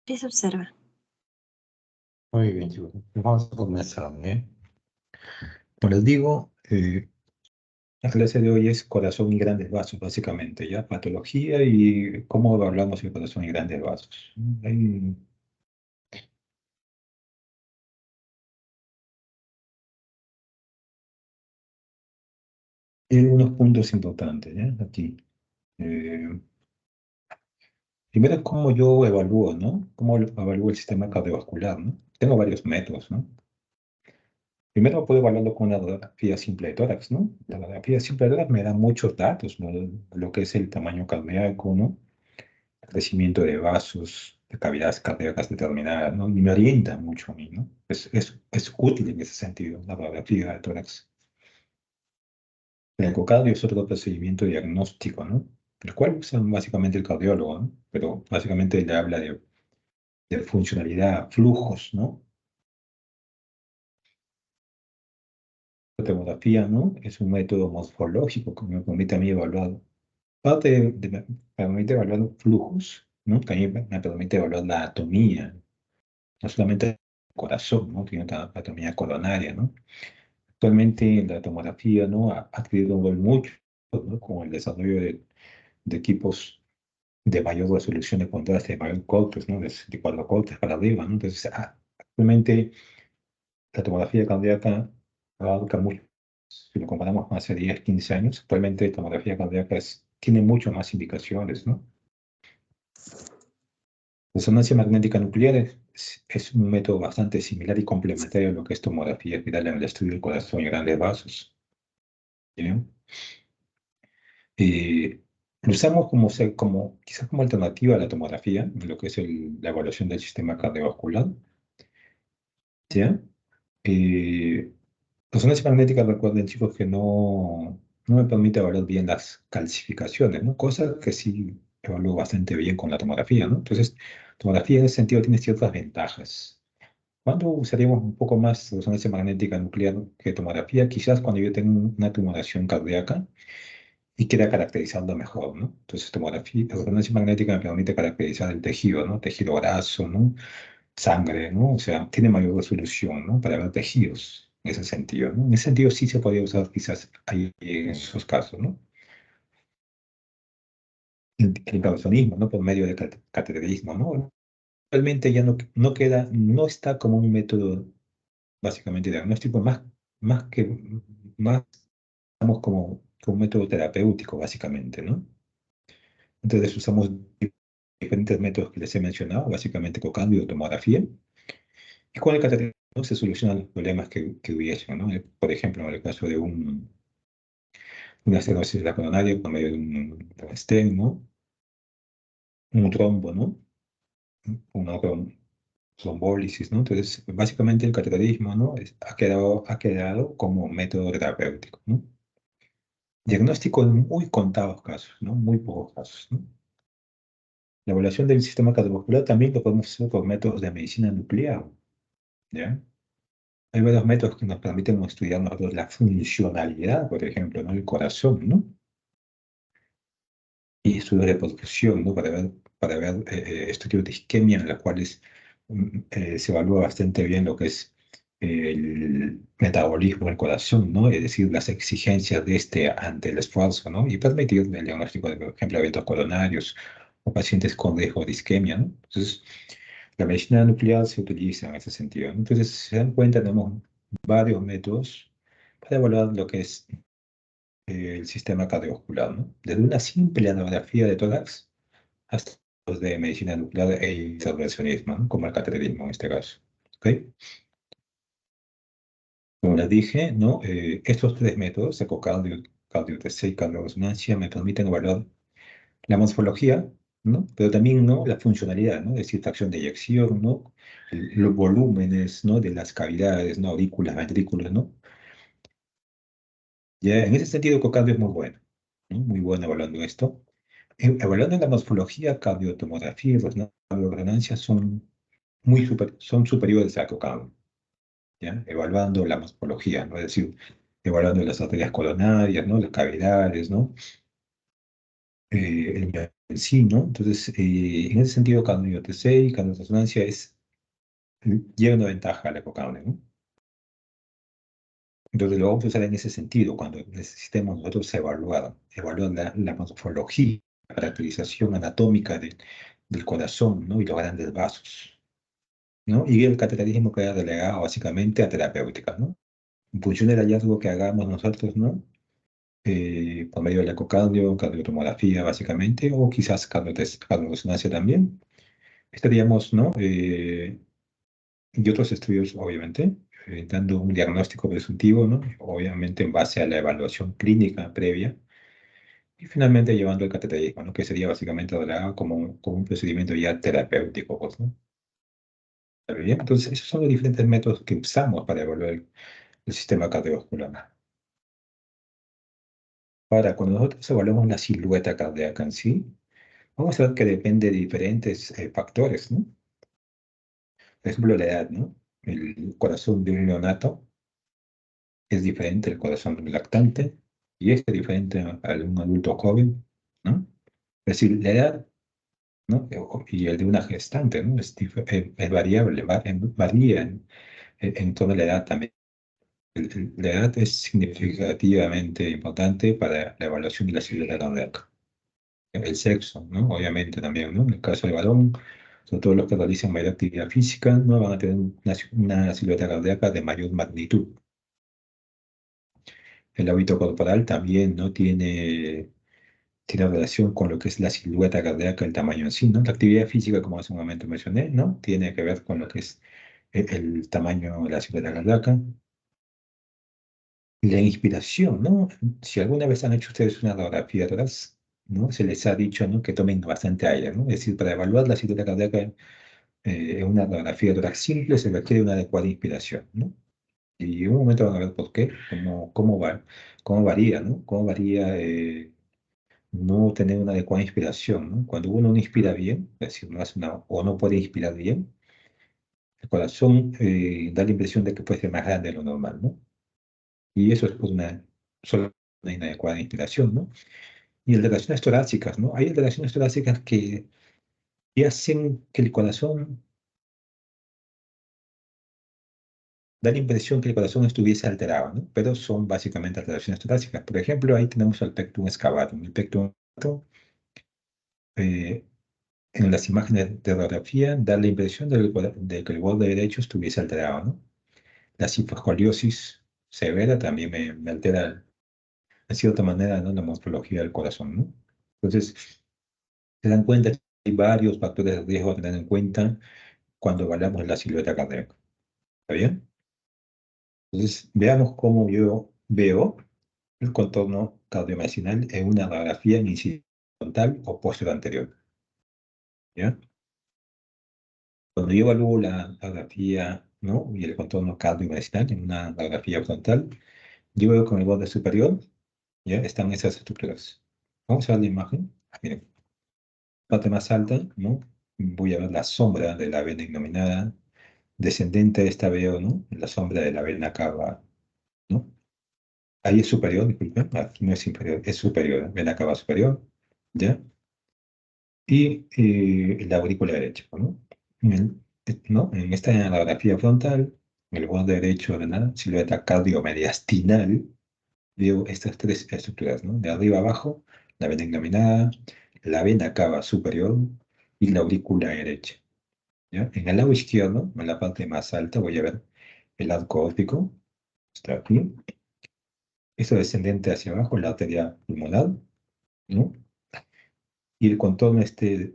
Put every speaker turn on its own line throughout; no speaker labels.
Y se observa.
Muy bien, chicos. Vamos a comenzar, ¿eh? Como les digo, la clase de hoy es corazón y grandes vasos, básicamente, ¿ya? Patología y cómo evaluamos el corazón y grandes vasos. Hay algunos puntos importantes, ¿ya? Aquí. Eh, Primero, cómo yo evalúo, ¿no? Cómo evalúo el sistema cardiovascular, ¿no? Tengo varios métodos, ¿no? Primero puedo evaluarlo con una radiografía simple de tórax, ¿no? La radiografía simple de tórax me da muchos datos, ¿no? Lo que es el tamaño cardíaco, ¿no? El crecimiento de vasos, de cavidades cardíacas determinadas, ¿no? Y me orienta mucho a mí, ¿no? Es útil en ese sentido, la radiografía de tórax. El ecocardio es otro procedimiento diagnóstico, ¿no? El cual usa básicamente el cardiólogo, ¿no? Pero básicamente le habla de funcionalidad, flujos, ¿no? La tomografía, ¿no? Es un método morfológico que me permite a mí evaluar, aparte me permite evaluar flujos, ¿no? También me permite evaluar la anatomía, no solamente el corazón, ¿no? Tiene una anatomía coronaria, ¿no? Actualmente la tomografía, ¿no? Ha adquirido un rol mucho, ¿no? Con el desarrollo de equipos de mayor resolución de contraste, de mayor cortes, ¿no? De 64 cortes para arriba, ¿no? Entonces, actualmente la tomografía cardíaca abarca mucho. Si lo comparamos con hace 10, 15 años, actualmente la tomografía cardíaca tiene mucho más indicaciones, ¿no? Resonancia magnética nuclear es un método bastante similar y complementario a lo que es tomografía espiral en el estudio del corazón y grandes vasos. ¿Bien? Eh, lo usamos quizás como alternativa a la tomografía, en lo que es la evaluación del sistema cardiovascular. ¿Ya? Eh, Resonancia magnética, recuerden chicos que no me permite evaluar bien las calcificaciones, ¿no? Cosa que sí evalúo bastante bien con la tomografía, ¿no? Entonces, tomografía en ese sentido tiene ciertas ventajas. ¿Cuándo usaríamos un poco más resonancia magnética nuclear que tomografía? Quizás cuando yo tengo una tumoración cardíaca y quiera caracterizarlo mejor, ¿no? Entonces, tomografía, resonancia magnética me permite caracterizar el tejido, ¿no? Tejido graso, ¿no? Sangre, ¿no? O sea, tiene mayor resolución, ¿no? Para ver tejidos, en ese sentido, ¿no? En ese sentido sí se podría usar quizás ahí en esos casos, ¿no? El intervencionismo, ¿no? Por medio del cateterismo, ¿no? Realmente ya no queda, no está como un método básicamente diagnóstico, más, estamos como un método terapéutico, básicamente, ¿no? Entonces usamos diferentes métodos que les he mencionado, básicamente cocambio y tomografía, y con el cateterismo se solucionan los problemas que hubiesen, ¿no? Por ejemplo, en el caso de una estenosis de la coronaria por medio de un stent, ¿no? Un trombo, ¿no? Una trombólisis, ¿no? Entonces, básicamente el cateterismo, ¿no? Ha quedado como método terapéutico, ¿no? Diagnóstico en muy contados casos, ¿no? Muy pocos casos, ¿no? La evaluación del sistema cardiovascular también lo podemos hacer por métodos de medicina nuclear, ¿ya? Hay varios métodos que nos permiten estudiar nosotros la funcionalidad, por ejemplo, ¿no? El corazón, ¿no? Y estudios de perfusión, ¿no? Para ver estudios de isquemia en los cuales se evalúa bastante bien lo que es el metabolismo del corazón, ¿no? Es decir, las exigencias de este ante el esfuerzo, ¿no? Y permitir el diagnóstico de, por ejemplo, eventos coronarios o pacientes con riesgo de isquemia, ¿no? Entonces, la medicina nuclear se utiliza en ese sentido, ¿no? Entonces, si se dan cuenta, tenemos varios métodos para evaluar lo que es el sistema cardiovascular, ¿no? Desde una simple radiografía de tórax hasta los de medicina nuclear e intervencionismo, ¿no? Como el cateterismo en este caso. ¿Ok? Como les dije, ¿no? Estos tres métodos, ecocardio, cardio-TC y cardioresonancia, me permiten evaluar la morfología, ¿no? Pero también, ¿no? La funcionalidad, ¿no? Es decir, fracción de eyección, ¿no? Los volúmenes, ¿no? De las cavidades, ¿no? Aurículas, ventrículos, ¿no? Ya, en ese sentido, ecocardio es muy bueno, ¿no? Muy bueno evaluando esto. Evaluando la morfología, cardiotomografía y resonancia son superiores a ecocardio, ¿ya? Evaluando la morfología, ¿no? Es decir, evaluando las arterias coronarias, ¿no? Las cavidades, ¿no? El en sí, ¿no? Entonces, en ese sentido, cardio-OTC y cardio-resonancia lleva una ventaja al ecocable, ¿no? Entonces lo vamos a usar en ese sentido, cuando necesitemos nosotros evaluar la morfología, la caracterización anatómica del corazón, ¿no? Y los grandes vasos, ¿no? Y el cateterismo queda delegado básicamente a terapéutica, ¿no? En función del hallazgo que hagamos nosotros, ¿no? Por medio del ecocardio, cardiotomografía básicamente, o quizás cardioresonancia también, estaríamos, ¿no? Y otros estudios, obviamente, dando un diagnóstico presuntivo, ¿no? Obviamente en base a la evaluación clínica previa, y finalmente llevando el cateterismo, ¿no? Que sería básicamente adorado como un procedimiento ya terapéutico, pues, ¿no? ¿Está bien? Entonces, esos son los diferentes métodos que usamos para evaluar el sistema cardiovascular. Ahora, cuando nosotros evaluamos la silueta cardíaca en sí, vamos a ver que depende de diferentes factores, ¿no? Por ejemplo, la edad, ¿no? El corazón de un neonato es diferente al corazón de un lactante y es diferente a un adulto joven, ¿no? Es decir, la edad, ¿no? Y el de una gestante, ¿no? Es variable, varía en toda la edad también. La edad es significativamente importante para la evaluación de la silueta cardíaca. El sexo, ¿no? Obviamente también, ¿no? En el caso del varón, sobre todo los que realizan mayor actividad física, no van a tener una silueta cardíaca de mayor magnitud. El hábito corporal también, ¿no? Tiene relación con lo que es la silueta cardíaca, el tamaño en sí, ¿no? La actividad física, como hace un momento mencioné, ¿no? Tiene que ver con lo que es el tamaño de la silueta cardíaca. Y la inspiración, ¿no? Si alguna vez han hecho ustedes una radiografía atrás, ¿no? Se les ha dicho, ¿no? Que tomen bastante aire, ¿no? Es decir, para evaluar la silueta cardíaca en una radiografía de tórax simple se requiere una adecuada inspiración, ¿no? Y en un momento van a ver por qué, cómo varía, ¿no? Cómo varía no tener una adecuada inspiración, ¿no? Cuando uno no inspira bien, es decir, no hace o no puede inspirar bien, el corazón da la impresión de que puede ser más grande de lo normal, ¿no? Y eso es por solo una inadecuada inspiración, ¿no? Y alteraciones torácicas, ¿no? Hay alteraciones torácicas que hacen que el corazón, da la impresión que el corazón estuviese alterado, ¿no? Pero son básicamente alteraciones torácicas. Por ejemplo, ahí tenemos el pectum excavatum. El pectum excavatum, eh, en las imágenes de radiografía da la impresión de que el borde derecho estuviese alterado, ¿no? La hiposcoliosis severa también me altera, de cierta manera, ¿no? La morfología del corazón, ¿no? Entonces, se dan cuenta que hay varios factores de riesgo a tener en cuenta cuando evaluamos la silueta cardíaca. ¿Está bien? Entonces, veamos cómo yo veo el contorno cardiomedicinal en una radiografía inicial frontal o posterior anterior. ¿Ya? Cuando yo evalúo la radiografía, ¿no? Y el contorno cardiomedicinal en una radiografía frontal, yo veo con el borde superior, ¿ya? Están esas estructuras. Vamos a ver la imagen. Miren, parte más alta, ¿no? Voy a ver la sombra de la vena ignominada. Descendente de esta veo, ¿no? La sombra de la vena cava, ¿no? Ahí es superior, disculpen, aquí no es inferior, es superior, vena cava superior, ¿ya? Y la aurícula derecha, ¿no? ¿No? En esta radiografía frontal, en el borde derecho de la silueta cardiomediastinal, veo estas tres estructuras, ¿no? De arriba abajo, la vena encaminada, la vena cava superior y la aurícula derecha, ¿ya? En el lado izquierdo, en la parte más alta, voy a ver el arco óptico, está aquí. Esto descendente hacia abajo, la arteria pulmonar, ¿no? Y el contorno este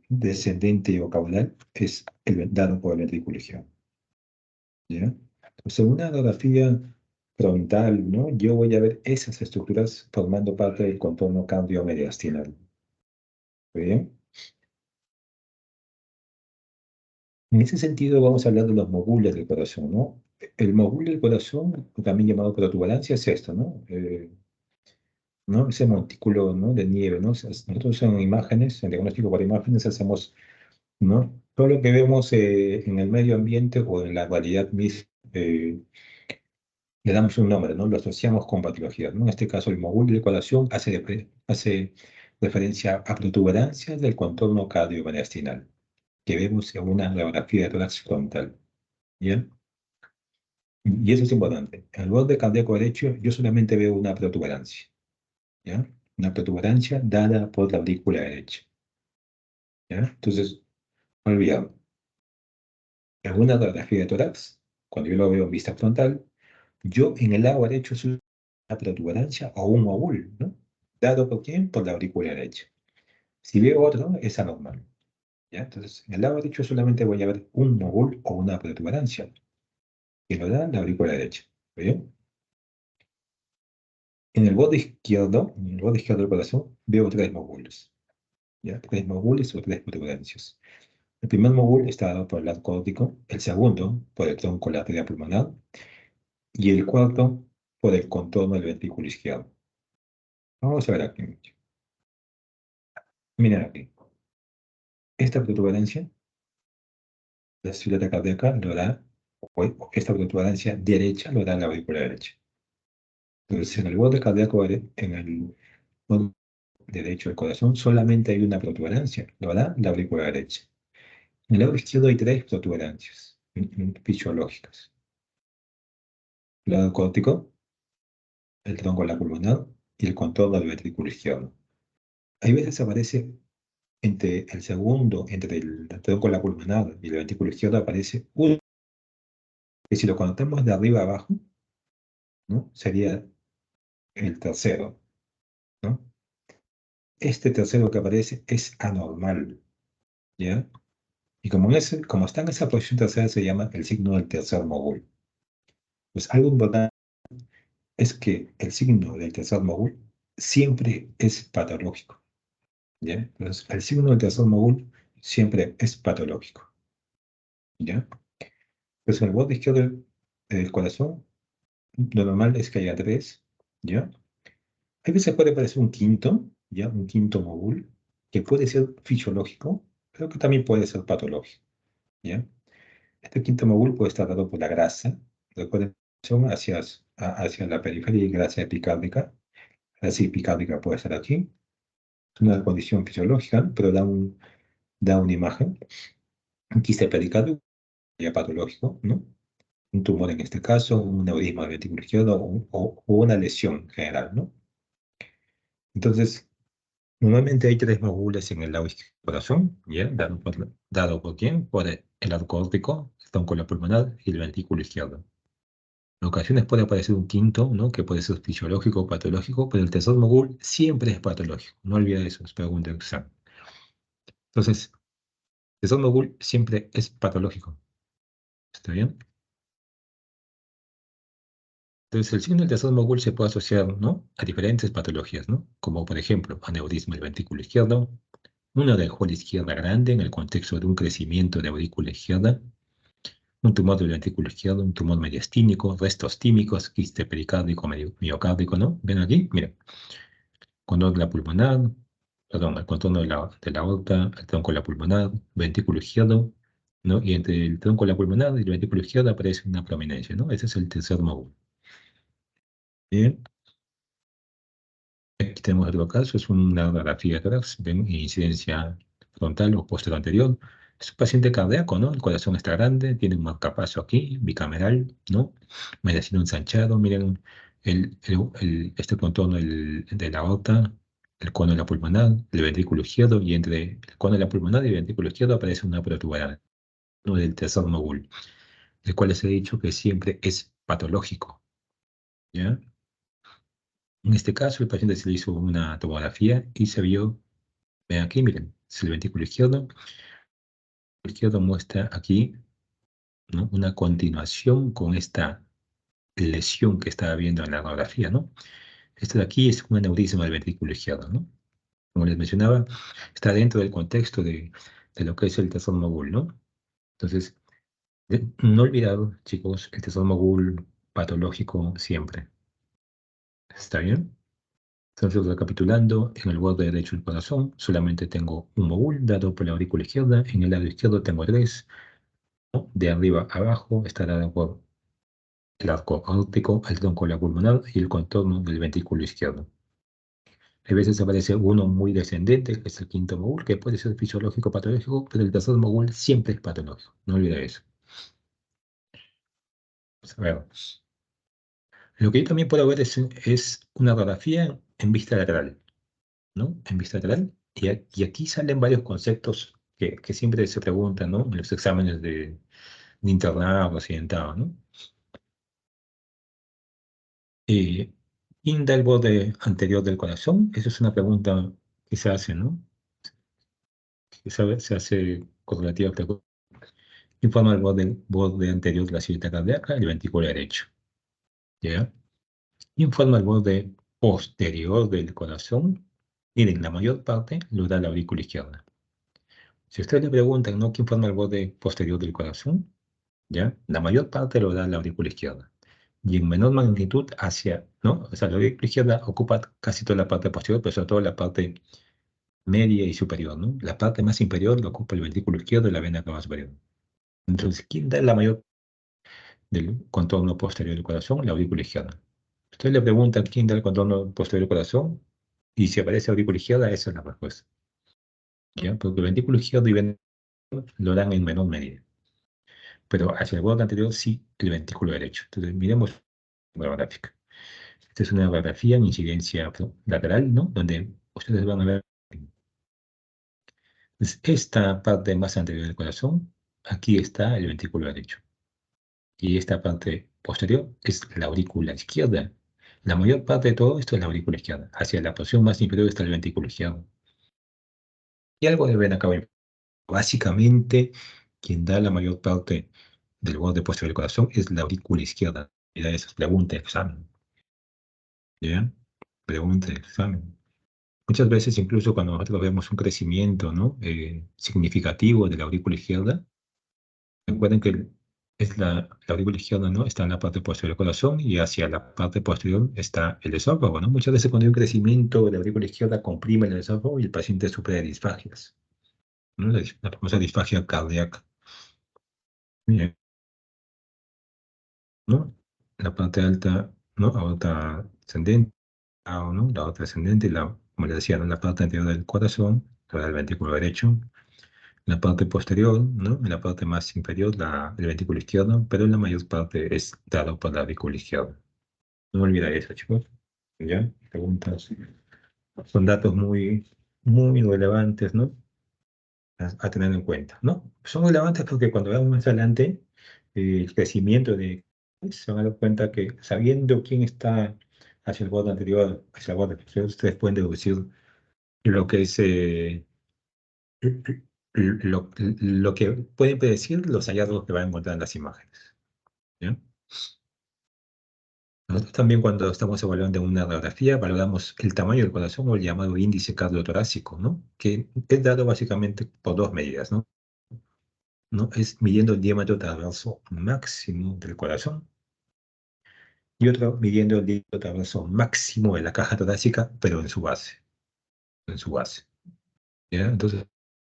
descendente o caudal es dado por el ventrículo izquierdo, ¿ya? Entonces, en una radiografía frontal, ¿no? Yo voy a ver esas estructuras formando parte del contorno cardiomediastinal. ¿Bien? En ese sentido, vamos a hablar de los mogules del corazón, ¿no? El mogul del corazón, también llamado protuberancia, es esto, ¿no? ¿No? Ese montículo, ¿no? De nieve, ¿no? O sea, nosotros en imágenes, en diagnóstico por imágenes, hacemos, ¿no? Todo lo que vemos en el medio ambiente o en la realidad misma, le damos un nombre, ¿no? Lo asociamos con patologías, ¿no? En este caso, el mogul de corazón hace referencia a protuberancias del contorno cardiomediastinal que vemos en una radiografía de tórax frontal. ¿Bien? Y eso es importante. En el borde cardíaco derecho yo solamente veo una protuberancia. ¿Ya? Una protuberancia dada por la aurícula derecha. ¿Ya? Entonces, no olvidado. En una radiografía de tórax, cuando yo lo veo en vista frontal, yo en el lado derecho soy una protuberancia o un ovul, ¿no? ¿Dado por quién? Por la aurícula derecha. Si veo otro, es anormal. ¿Ya? Entonces, en el lado derecho solamente voy a ver un ovul o una protuberancia, que lo da la aurícula derecha. ¿Bien? En el borde izquierdo del corazón, veo tres módulos. ¿Ya? Tres módulos o tres protuberancias. El primer módulo está dado por el arco aórtico, el segundo por el tronco de la arteria pulmonar y el cuarto por el contorno del ventrículo izquierdo. Vamos a ver aquí. Miren aquí. Esta protuberancia, la ciudad cardíaca, lo da, o esta protuberancia derecha lo da la aurícula derecha. Entonces, en el borde cardíaco, en el borde derecho del corazón, solamente hay una protuberancia, lo da la aurícula derecha. En el lado izquierdo hay tres protuberancias fisiológicas. El lado córtico, el tronco de la pulmonar y el contorno del ventrículo izquierdo. Hay veces aparece entre el tronco de la pulmonar y el ventrículo izquierdo aparece uno, que si lo conectamos de arriba a abajo, ¿no? Sería el tercero, ¿no? Este tercero que aparece es anormal, ¿ya? Y como está en esa posición tercera, se llama el signo del tercer mogul. Pues algo importante es que el signo del tercer mogul siempre es patológico, ¿ya? Entonces, el signo del tercer mogul siempre es patológico, ¿ya? Pues en el borde izquierdo del corazón, lo normal es que haya tres, ¿ya? A veces puede aparecer un quinto, ¿ya? Un quinto mogul, que puede ser fisiológico, pero que también puede ser patológico, ¿ya? Este quinto mogul puede estar dado por la grasa, recuerden, son hacia la periferia y grasa epicárdica. La grasa epicárdica puede estar aquí. Es una condición fisiológica, pero da una imagen. Un quiste pericárdico, ya patológico, ¿no? Un tumor en este caso, un neurisma del ventrículo izquierdo o una lesión general, ¿no? Entonces, normalmente hay tres módulos en el lado izquierdo del corazón, ¿ya? Dado por quién? Por el arco aórtico, el tronco pulmonar y el ventrículo izquierdo. En ocasiones puede aparecer un quinto, ¿no? Que puede ser fisiológico o patológico, pero el tercer mogul siempre es patológico. No olvides eso, es pregunta de examen. Entonces, el tercer mogul siempre es patológico. ¿Está bien? Entonces, el signo del tercer mogul se puede asociar, ¿no? A diferentes patologías, ¿no? Como, por ejemplo, aneurisma del ventrículo izquierdo, una orejuela izquierda grande en el contexto de un crecimiento de aurícula izquierda, un tumor del ventrículo izquierdo, un tumor mediastínico, restos tímicos, quiste pericárdico, miocárdico, ¿no? ¿Ven aquí? Miren, contorno de la pulmonar, perdón, el contorno de la aorta, el tronco de la pulmonar, ventrículo izquierdo, ¿no? Y entre el tronco de la pulmonar y el ventrículo izquierdo aparece una prominencia, ¿no? Ese es el tercer módulo. Bien. Aquí tenemos otro caso, es una radiografía de tórax, ven incidencia frontal o posterior anterior. Es un paciente cardíaco, ¿no? El corazón está grande, tiene un marcapaso aquí, bicameral, ¿no? Mediastino ensanchado, miren este contorno de la aorta, el cono de la pulmonar, el ventrículo izquierdo, y entre el cono de la pulmonar y el ventrículo izquierdo aparece una protuberancia, ¿no? Del tercer mogul, el cual les he dicho que siempre es patológico, ¿ya? En este caso, el paciente se le hizo una tomografía y se vio, ven aquí, miren, es el ventrículo izquierdo. El izquierdo muestra aquí, ¿no? Una continuación con esta lesión que estaba viendo en la radiografía, ¿no? Esto de aquí es un aneurisma del ventrículo izquierdo, ¿no? Como les mencionaba, está dentro del contexto de lo que es el tercer mogul, ¿no? Entonces, no olvidar, chicos, el tercer mogul patológico siempre. ¿Está bien? Entonces, recapitulando, en el borde derecho del corazón solamente tengo un mogul dado por la aurícula izquierda, en el lado izquierdo tengo tres, ¿no? De arriba a abajo está dado por el arco aórtico, el tronco de la pulmonar y el contorno del ventrículo izquierdo. A veces aparece uno muy descendente, que es el quinto mogul, que puede ser fisiológico o patológico, pero el tercer mogul siempre es patológico. No olvides eso. Pues, a ver, lo que yo también puedo ver es una radiografía en vista lateral, ¿no? En vista lateral. Y aquí salen varios conceptos que siempre se preguntan, ¿no? En los exámenes de internado o accidentado, ¿no? Eh, ¿Quién da el borde anterior del corazón? Esa es una pregunta que se hace, ¿no? Se hace correlativa frecuente. Informa el borde anterior de la silueta cardíaca, el ventrículo derecho. ¿Ya? Informa el borde posterior del corazón. Miren, la mayor parte lo da la aurícula izquierda. Si ustedes le preguntan, ¿no? ¿Quién forma el borde posterior del corazón? ¿Ya? La mayor parte lo da la aurícula izquierda. Y en menor magnitud hacia, ¿no? O sea, la aurícula izquierda ocupa casi toda la parte posterior, pero sobre todo la parte media y superior, ¿no? La parte más inferior lo ocupa el ventrículo izquierdo y la vena cava superior. Entonces, ¿quién da la mayor del contorno posterior del corazón? La aurícula izquierda. Usted le pregunta quién da el contorno posterior del corazón y si aparece aurícula izquierda, esa es la respuesta. ¿Ya? Porque el ventrículo izquierdo y vena lo dan en menor medida. Pero hacia el borde anterior sí el ventrículo derecho. Entonces, miremos la gráfica. Esta es una radiografía en incidencia lateral, ¿no? Donde ustedes van a ver esta parte más anterior del corazón. Aquí está el ventrículo derecho. Y esta parte posterior es la aurícula izquierda. La mayor parte de todo esto es la aurícula izquierda. Hacia la porción más inferior está el ventrículo izquierdo. Y algo de vena cava inferior. Básicamente, quien da la mayor parte del borde posterior del corazón es la aurícula izquierda. Mira, eso es pregunta de examen. ¿Ya? Pregunta de examen. Muchas veces, incluso cuando nosotros vemos un crecimiento, ¿no? Significativo de la aurícula izquierda, recuerden que la aurícula izquierda, ¿no? Está en la parte posterior del corazón y hacia la parte posterior está el esófago, ¿no? Muchas veces cuando hay un crecimiento de la aurícula izquierda comprime el esófago y el paciente sufre de disfagias, ¿no? La famosa disfagia cardíaca. Bien, ¿no? La parte alta, ¿no? Aorta ascendente, ¿no? La aorta ascendente, como le decía, ¿no? La parte anterior del corazón, el ventrículo derecho. La parte posterior, ¿no? En la parte más inferior, el ventrículo izquierdo, pero en la mayor parte es dado por la aurícula izquierda. No olvidar eso, chicos. ¿Ya? Preguntas. Son datos muy relevantes, ¿no? A tener en cuenta, ¿no? Son relevantes porque cuando veamos más adelante el crecimiento se van a dar cuenta que sabiendo quién está hacia el borde anterior, hacia el borde posterior, ustedes pueden deducir lo que es lo que pueden predecir los hallazgos que van a encontrar en las imágenes. ¿Ya? Nosotros también cuando estamos evaluando una radiografía valoramos el tamaño del corazón o el llamado índice cardiotorácico, ¿no? Que es dado básicamente por dos medidas, ¿no? ¿No? Es midiendo el diámetro transverso máximo del corazón y otro midiendo el diámetro transverso máximo de la caja torácica, pero en su base. ¿Ya? Entonces,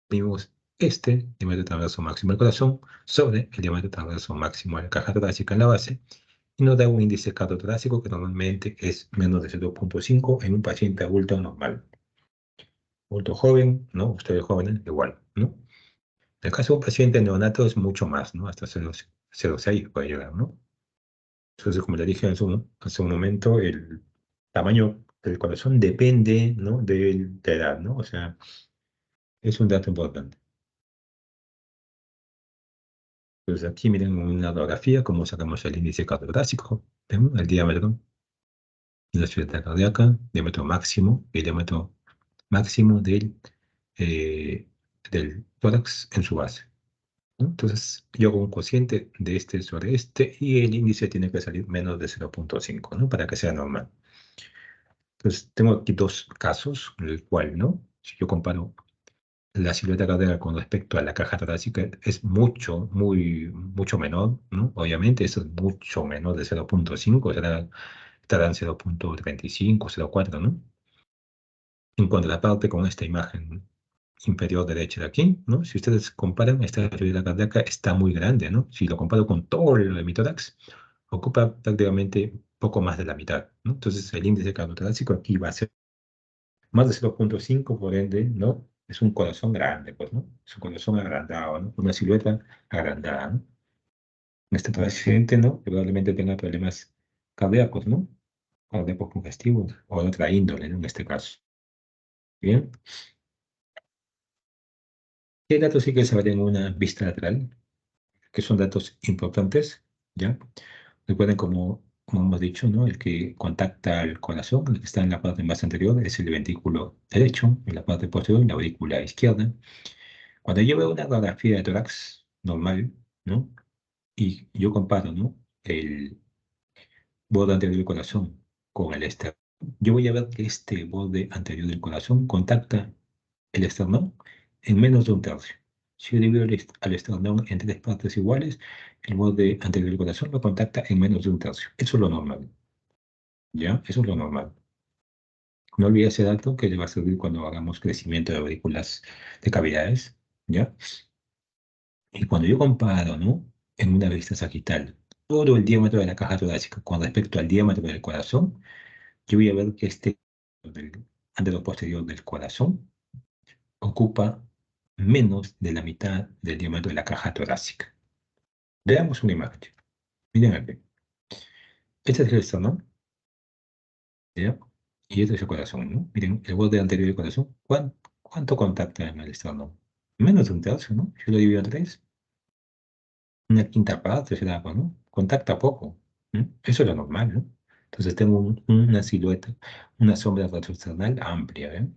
medimos este diámetro transverso máximo del corazón sobre el diámetro transverso máximo de la caja torácica en la base y nos da un índice cardiotorácico que normalmente es menos de 0,5 en un paciente adulto normal. Adulto joven, ¿no? Ustedes jóvenes, igual, ¿no? En el caso de un paciente neonato es mucho más, ¿no? Hasta 0,6 puede llegar, ¿no? Entonces, como le dije hace un momento, el tamaño del corazón depende, ¿no? De la edad, ¿no? O sea, es un dato importante. Entonces, aquí miren una radiografía, cómo sacamos el índice cardiotorácico, ¿ven? El diámetro de la ciudad cardíaca, diámetro máximo, el diámetro máximo eh, del tórax en su base, ¿no? Entonces, yo hago un cociente de este sobre este y el índice tiene que salir menos de 0,5, ¿no? Para que sea normal. Entonces, tengo aquí dos casos en el cual, ¿no? Si yo comparo la silueta cardíaca con respecto a la caja torácica, es mucho menor, ¿no? Obviamente, eso es mucho menor de 0,5, estará en 0,35, 0,4, ¿no? En contraparte con esta imagen inferior derecha de aquí, ¿no? Si ustedes comparan, esta silueta cardíaca está muy grande, ¿no? Si lo comparo con todo el de mi tórax, ocupa prácticamente poco más de la mitad, ¿no? Entonces, el índice cardiotorácico aquí Más de 0,5 por ende, ¿no? Es un corazón grande, pues, ¿no? Es un corazón agrandado, ¿no? Una silueta agrandada, ¿no? Este paciente, ¿no? Probablemente tenga problemas cardíacos, ¿no? Cardíacos congestivos o de otra índole, ¿no? En este caso. Bien. ¿Qué datos sí que se ven en una vista lateral? Que son datos importantes, ¿ya? Recuerden, como hemos dicho, ¿no? El que contacta al corazón, el que está en la parte más anterior, es el ventrículo derecho, en la parte posterior, la aurícula izquierda. Cuando yo veo una radiografía de tórax normal, ¿no? Y yo comparo, ¿no? El borde anterior del corazón con el externo, yo voy a ver que este borde anterior del corazón contacta el esternón en menos de un tercio. Si yo divido al esternón en tres partes iguales, el borde anterior del corazón lo contacta en menos de un tercio. Eso es lo normal, ¿ya? Eso es lo normal. No olvides ese dato que le va a servir cuando hagamos crecimiento de aurículas de cavidades, ¿ya? Y cuando yo comparo, ¿no? En una vista sagital, todo el diámetro de la caja torácica con respecto al diámetro del corazón, yo voy a ver que este del posterior del corazón ocupa menos de la mitad del diámetro de la caja torácica. Veamos una imagen. Miren aquí. Este es el esternón, ¿ya? Y este es el corazón, ¿no? Miren, el borde anterior del corazón. ¿Cuánto contacta en el esternón? Menos de un tercio, ¿no? Yo lo divido en tres. Una quinta parte será, pues, ¿no? Contacta poco. ¿No? Eso es lo normal, ¿no? Entonces tengo una silueta, una sombra retroesternal amplia, ¿eh?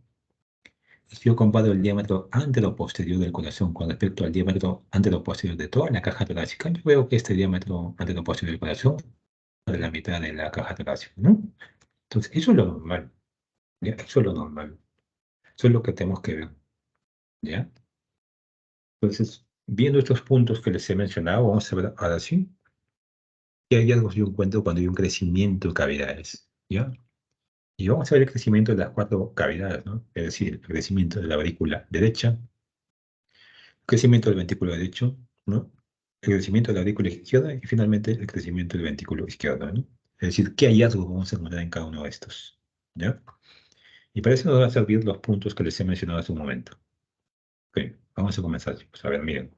Si yo comparo el diámetro antero-posterior del corazón con respecto al diámetro antero-posterior de toda la caja torácica, yo veo que este diámetro antero-posterior del corazón es de la mitad de la caja torácica, ¿no? Entonces, eso es lo normal, ¿ya? Eso es lo normal. Eso es lo que tenemos que ver, ¿ya? Entonces, viendo estos puntos que les he mencionado, vamos a ver ahora sí qué hallazgos yo encuentro cuando hay un crecimiento de cavidades, ¿ya? Y vamos a ver el crecimiento de las cuatro cavidades, ¿no? Es decir, el crecimiento de la aurícula derecha, crecimiento del ventrículo derecho, ¿no? El crecimiento de la aurícula izquierda y finalmente el crecimiento del ventrículo izquierdo, ¿no? Es decir, qué hallazgos vamos a encontrar en cada uno de estos, ¿ya? Y para eso nos van a servir los puntos que les he mencionado hace un momento. Ok, vamos a comenzar, chicos. A ver, miren.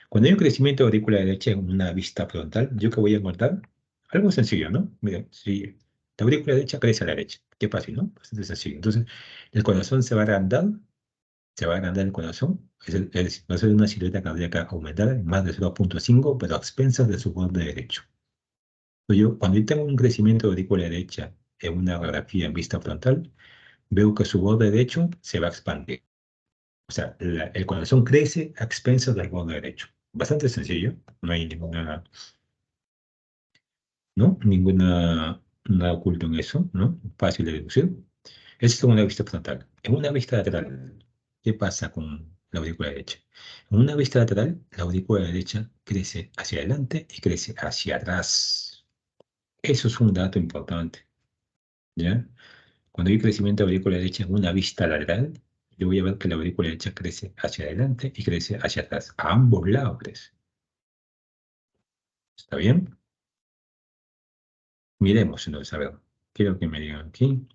Cuando hay un crecimiento de aurícula derecha en una vista frontal, ¿yo qué voy a encontrar? Algo sencillo, ¿no? Miren, si la aurícula derecha crece a la derecha, qué fácil, ¿no? Bastante sencillo. Entonces, el corazón se va a agrandar el corazón, va a ser una silueta cardíaca aumentada en más de 0,5, pero a expensas de su borde derecho. Cuando yo tengo un crecimiento de aurícula derecha en una radiografía en vista frontal, veo que su borde derecho se va a expandir. O sea, el corazón crece a expensas del borde derecho. Bastante sencillo, no hay ninguna, ¿no? Nada oculto en eso, ¿no? Fácil de deducir. Esa es una vista frontal. En una vista lateral, ¿qué pasa con la aurícula derecha? En una vista lateral, la aurícula derecha crece hacia adelante y crece hacia atrás. Eso es un dato importante, ¿ya? Cuando hay crecimiento de la aurícula derecha en una vista lateral, yo voy a ver que la aurícula derecha crece hacia adelante y crece hacia atrás. A ambos lados crece. ¿Está bien? Miremos entonces, a ver. Quiero que me digan aquí.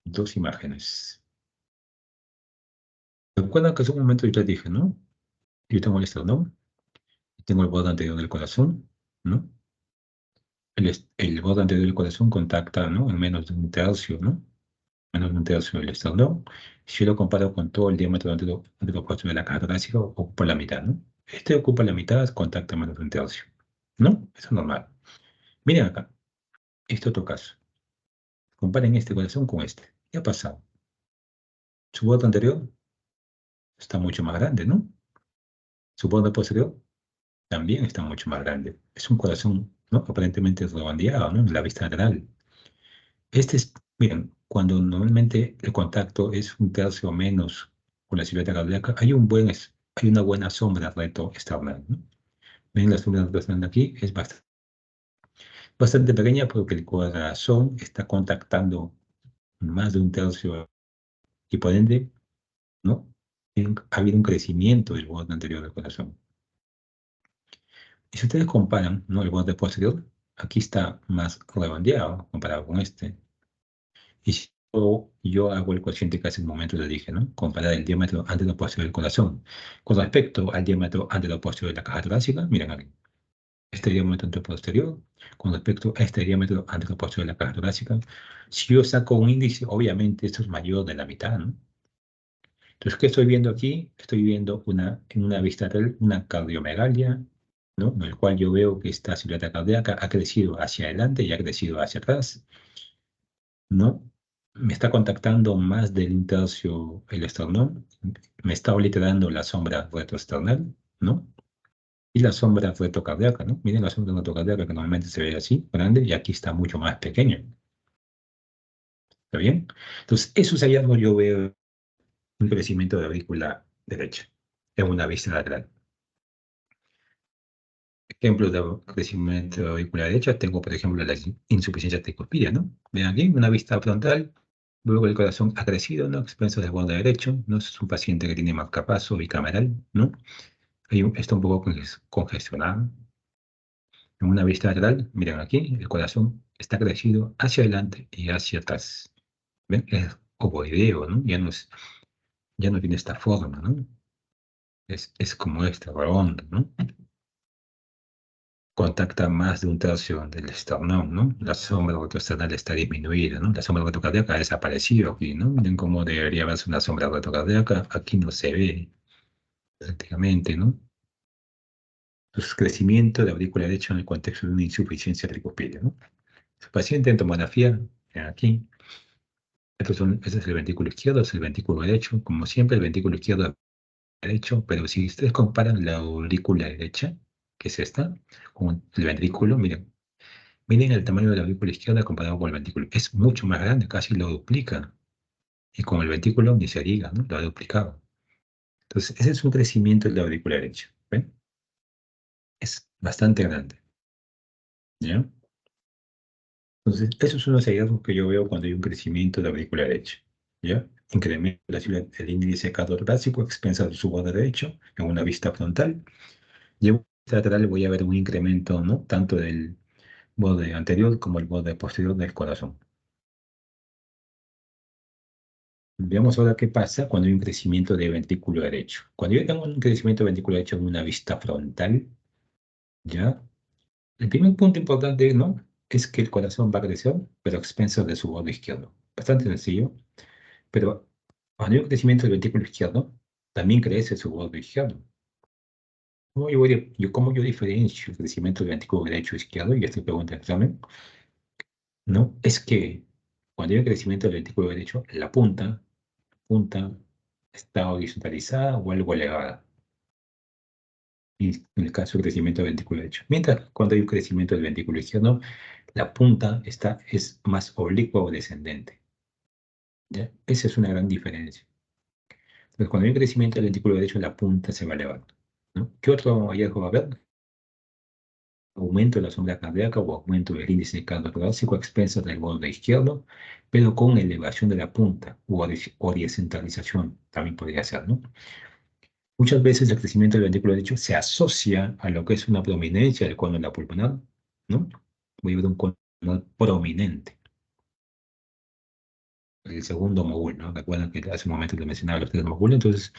Dos imágenes. Recuerdan que hace un momento yo les dije, ¿no? Yo tengo el esternón, tengo el borde anterior del corazón, ¿no? El borde anterior del corazón contacta, ¿no? En menos de un tercio, ¿no? Menos de un tercio del esternón. Si yo lo comparo con todo el diámetro anteropuesto de la caja torácica, ocupa la mitad, ¿no? Este ocupa la mitad, contacta menos de un tercio, ¿no? Eso es normal. Miren acá, este otro caso. Comparen este corazón con este. ¿Qué ha pasado? Su borde anterior está mucho más grande, ¿no? Su borde posterior también está mucho más grande. Es un corazón, ¿no? Aparentemente redondeado, ¿no? En la vista lateral. Miren, cuando normalmente el contacto es un tercio o menos con la silueta cardíaca, hay una buena sombra reto externa, ¿no? Ven la sombra reto externa aquí, es bastante pequeña porque el corazón está contactando más de un tercio y por ende, ¿no? Ha habido un crecimiento del borde anterior del corazón. Y si ustedes comparan, ¿no? El borde posterior, aquí está más redondeado comparado con este. Y si yo hago el cociente que hace un momento le dije, ¿no? Comparar el diámetro anteroposterior del corazón con respecto al diámetro anteroposterior de la caja torácica, miren aquí. Este diámetro anteroposterior con respecto a este diámetro anteroposterior de la caja torácica. Si yo saco un índice, obviamente esto es mayor de la mitad, ¿no? Entonces, ¿qué estoy viendo aquí? Estoy viendo en una vista real una cardiomegalia, ¿no? En el cual yo veo que esta silueta cardíaca ha crecido hacia adelante y ha crecido hacia atrás, ¿no? Me está contactando más del un tercio el esternón, me está obliterando la sombra retroesternal, ¿no? Y la sombra retrocardíaca, ¿no? Miren la sombra retrocardíaca que normalmente se ve así, grande, y aquí está mucho más pequeño. ¿Está bien? Entonces, esos hallazgos yo veo un crecimiento de la aurícula derecha en una vista lateral. Ejemplos de crecimiento de la aurícula derecha, tengo, por ejemplo, la insuficiencia tricuspidia, ¿no? Ven aquí, una vista frontal, luego el corazón ha crecido, ¿no? Expenso del borde derecho, ¿no? Es un paciente que tiene marcapaso bicameral, ¿no? Está un poco congestionado. En una vista lateral, miren aquí, el corazón está crecido hacia adelante y hacia atrás. ¿Ven? Es ovoideo, ¿no? Ya no tiene esta forma, ¿no? Es como este, redondo, ¿no? Contacta más de un tercio del esternón, ¿no? La sombra retroesternal está disminuida, ¿no? La sombra retrocardíaca ha desaparecido aquí, ¿no? Miren cómo debería verse una sombra retrocardíaca, aquí no se ve prácticamente, ¿no? Entonces, crecimiento de aurícula derecha en el contexto de una insuficiencia tricuspidia, ¿no? Su paciente en tomografía, aquí, este es el ventrículo izquierdo, es el ventrículo derecho, como siempre el ventrículo izquierdo derecho, pero si ustedes comparan la aurícula derecha, que es esta, con el ventrículo, miren el tamaño de la aurícula izquierda comparado con el ventrículo. Es mucho más grande, casi lo duplica. Y con el ventrículo ni se diga, ¿no? Lo ha duplicado. Entonces, ese es un crecimiento de la aurícula derecha. ¿Ven? Es bastante grande. ¿Ya? Entonces, esos son los hallazgos que yo veo cuando hay un crecimiento de la aurícula derecha. ¿Ya? Incremento el índice cardiothorácico a expensas de su borde derecho en una vista frontal. Y en una vista lateral voy a ver un incremento, ¿no? Tanto del borde anterior como el borde posterior del corazón. Veamos ahora qué pasa cuando hay un crecimiento de ventrículo derecho. Cuando yo tengo un crecimiento de ventrículo derecho en una vista frontal, ¿ya? El primer punto importante, ¿no? Es que el corazón va a crecer, pero a expensas de su borde izquierdo. Bastante sencillo, pero cuando hay un crecimiento del ventrículo izquierdo, también crece su borde izquierdo. ¿Cómo yo diferencio el crecimiento del ventrículo derecho e izquierdo? Y esta pregunta del examen, ¿no? Es que cuando hay un crecimiento del ventrículo derecho, la punta está horizontalizada o algo elevada. Y en el caso del crecimiento del ventrículo derecho. Mientras que cuando hay un crecimiento del ventrículo izquierdo, la punta es más oblicua o descendente. ¿Ya? Esa es una gran diferencia. Entonces, cuando hay un crecimiento del ventrículo derecho, la punta se va elevando, ¿no? ¿Qué otro hallazgo va a haber? Aumento de la sombra cardíaca o aumento del índice cardiotorácico a expensas del borde izquierdo, pero con elevación de la punta u horizontalización, también podría ser, ¿no? Muchas veces el crecimiento del ventrículo derecho se asocia a lo que es una prominencia del cono de la pulmonar, ¿no? Voy a ver un cono prominente, el segundo módulo, ¿no? Recuerdan que hace un momento les mencionaba los tres módulos, entonces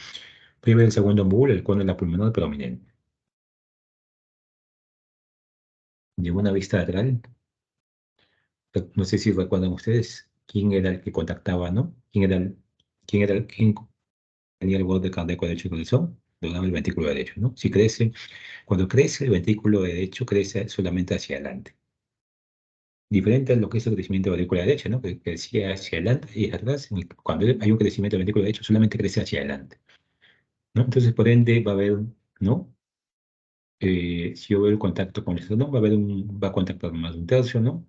voy a ver el segundo módulo, el cono de la pulmonar prominente. Llegó una vista lateral, no sé si recuerdan ustedes quién era el que contactaba, ¿no? ¿Quién tenía el borde cardíaco derecho y corazón? Donaba el ventrículo derecho, ¿no? Si crece, cuando crece el ventrículo derecho, crece solamente hacia adelante. Diferente a lo que es el crecimiento de la ventrícula derecha, ¿no? Que crecía hacia adelante y hacia atrás. Cuando hay un crecimiento de la ventrícula derecha, solamente crece hacia adelante, ¿no? Entonces, por ende, va a haber, ¿no? Si yo veo el contacto con el esternón, va a contactar más de un tercio, ¿no?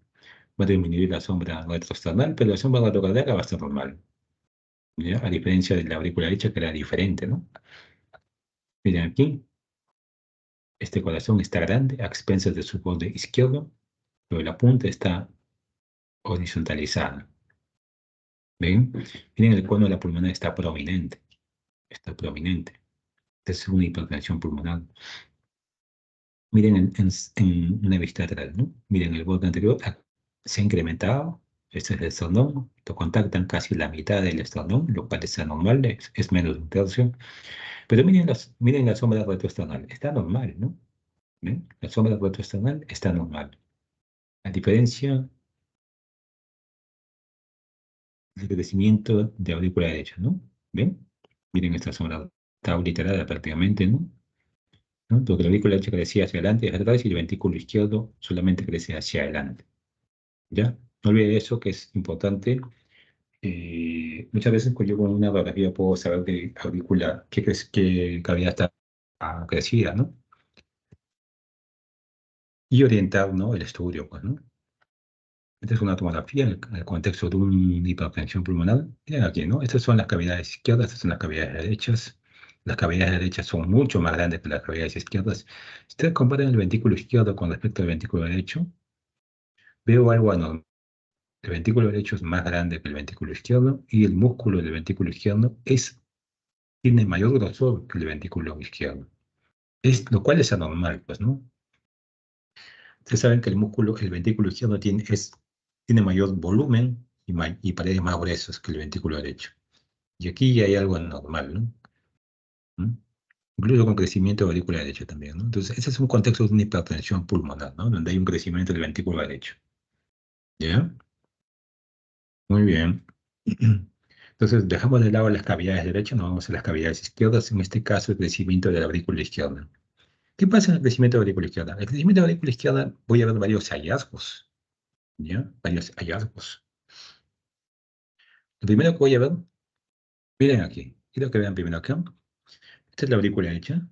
Va a disminuir la sombra retroesternal, pero la sombra retrocardíaca va a estar normal, ¿ya? A diferencia de la aurícula derecha, que era diferente, ¿no? Miren aquí, este corazón está grande, a expensas de su borde izquierdo, pero la punta está horizontalizada. ¿Ven? Miren, el cono de la pulmonar está prominente. Está prominente. Esta es una hipertensión pulmonar. Miren en una vista lateral, ¿no? Miren el borde anterior se ha incrementado. Este es el esternón. Lo contactan casi la mitad del esternón, lo cual es anormal, es menos de un tercio. Pero miren la sombra retroesternal. Está normal, ¿no? ¿Ven? La sombra retroesternal está normal. A diferencia del crecimiento de aurícula derecha, ¿no? ¿Ven? Miren esta sombra. Está obliterada prácticamente, ¿no? ¿No? Porque la aurícula derecha crecía hacia adelante y hacia atrás y el ventrículo izquierdo solamente crece hacia adelante. ¿Ya? No olvide eso, que es importante. Muchas veces yo con una radiografía puedo saber de aurícula qué cavidad está crecida, ¿no? Y orientar, ¿no? El estudio, pues, ¿no? Esta es una tomografía en el contexto de una hipertensión pulmonar. Miren aquí, ¿no? Estas son las cavidades izquierdas, estas son las cavidades derechas. Las cavidades derechas son mucho más grandes que las cavidades izquierdas. Si ustedes comparan el ventrículo izquierdo con respecto al ventrículo derecho, veo algo anormal. El ventrículo derecho es más grande que el ventrículo izquierdo y el músculo del ventrículo izquierdo tiene mayor grosor que el ventrículo izquierdo. Lo cual es anormal, pues, ¿no? Ustedes saben que el ventrículo izquierdo tiene mayor volumen y paredes más gruesas que el ventrículo derecho. Y aquí ya hay algo anormal, ¿no? ¿Mm? Incluso con crecimiento de ventrículo derecho también, ¿no? Entonces, ese es un contexto de una hipertensión pulmonar, ¿no? Donde hay un crecimiento del ventrículo derecho. ¿Ya? Muy bien. Entonces, dejamos de lado las cavidades derechas, nos vamos a las cavidades izquierdas, en este caso el crecimiento de la aurícula izquierda. ¿Qué pasa en el crecimiento de la aurícula izquierda? El crecimiento de la aurícula izquierda voy a ver varios hallazgos, ¿ya? Varios hallazgos. Lo primero que voy a ver, miren aquí, quiero que vean primero acá. Esta es la aurícula derecha,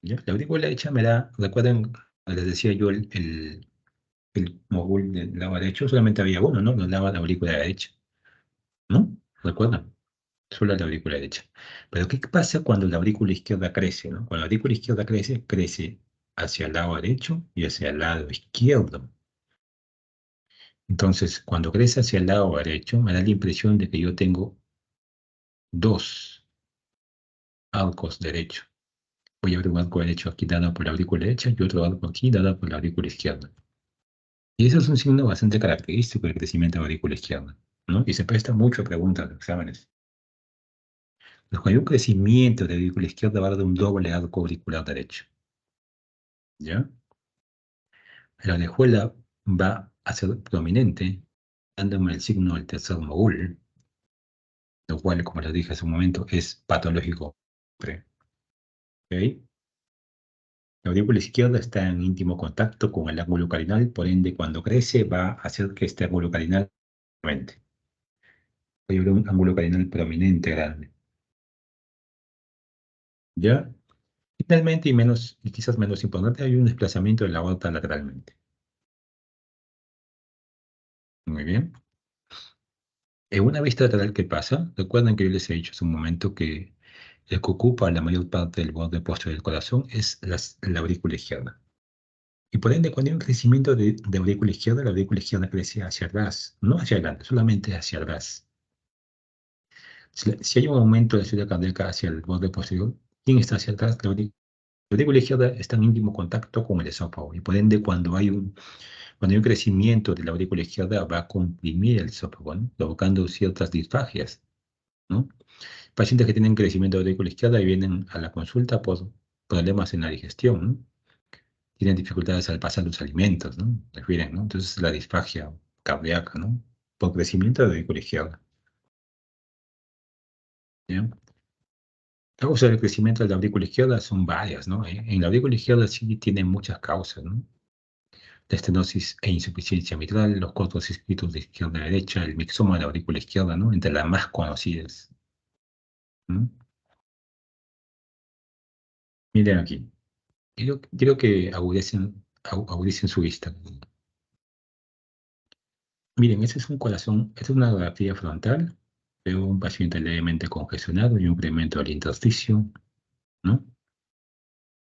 ¿ya? La aurícula derecha me da, recuerden, les decía yo, el mogul del lado derecho, solamente había uno, ¿no? Nos daba la aurícula derecha, ¿no? ¿Recuerdan? Solo la aurícula derecha. Pero ¿qué pasa cuando la aurícula izquierda crece, ¿no? Cuando la aurícula izquierda crece, crece hacia el lado derecho y hacia el lado izquierdo. Entonces, cuando crece hacia el lado derecho, me da la impresión de que yo tengo dos arcos derechos. Voy a ver un arco derecho aquí dado por la aurícula derecha y otro arco aquí dado por la aurícula izquierda. Y eso es un signo bastante característico del crecimiento de la aurícula izquierda, ¿no? Y se presta mucho a preguntas en los exámenes. Pues cuando hay un crecimiento de la aurícula izquierda va a dar un doble arco auricular derecho, ¿ya? La orejuela va a ser prominente, dándome el signo del tercer mogul, lo cual, como les dije hace un momento, es patológico. ¿Ok? La aurícula izquierda está en íntimo contacto con el ángulo carinal, por ende, cuando crece va a hacer que este ángulo carinal aumente. Voy a ver un ángulo carinal prominente grande. ¿Ya? Finalmente, y quizás menos importante, hay un desplazamiento de la aorta lateralmente. Muy bien. En una vista lateral, ¿qué pasa? Recuerden que yo les he dicho hace un momento que el que ocupa la mayor parte del borde posterior del corazón es la aurícula izquierda. Y por ende, cuando hay un crecimiento de aurícula izquierda, la aurícula izquierda crece hacia atrás, no hacia adelante, solamente hacia atrás. Si hay un aumento de la actividad cardíaca hacia el borde posterior, ¿quién está hacia atrás? La aurícula izquierda está en íntimo contacto con el esófago. Y por ende, cuando hay un crecimiento de la aurícula izquierda, va a comprimir el esófago, ¿no? Provocando ciertas disfagias, ¿no? Pacientes que tienen crecimiento de la aurícula izquierda y vienen a la consulta por problemas en la digestión, ¿no? Tienen dificultades al pasar los alimentos, ¿no? Refieren, ¿no? Entonces, la disfagia cardíaca, ¿no? Por crecimiento de la aurícula izquierda. ¿Ya? Causas del crecimiento de la aurícula izquierda son varias, ¿no? En la aurícula izquierda sí tiene muchas causas, ¿no? La estenosis e insuficiencia mitral, los cortos circuitos de izquierda a derecha, el mixoma de la aurícula izquierda, ¿no? Entre las más conocidas, ¿no? Miren aquí. Quiero que agudicen su vista. Miren, ese es un corazón, esta es una radiografía frontal de un paciente levemente congestionado y un incremento del intersticio, ¿no?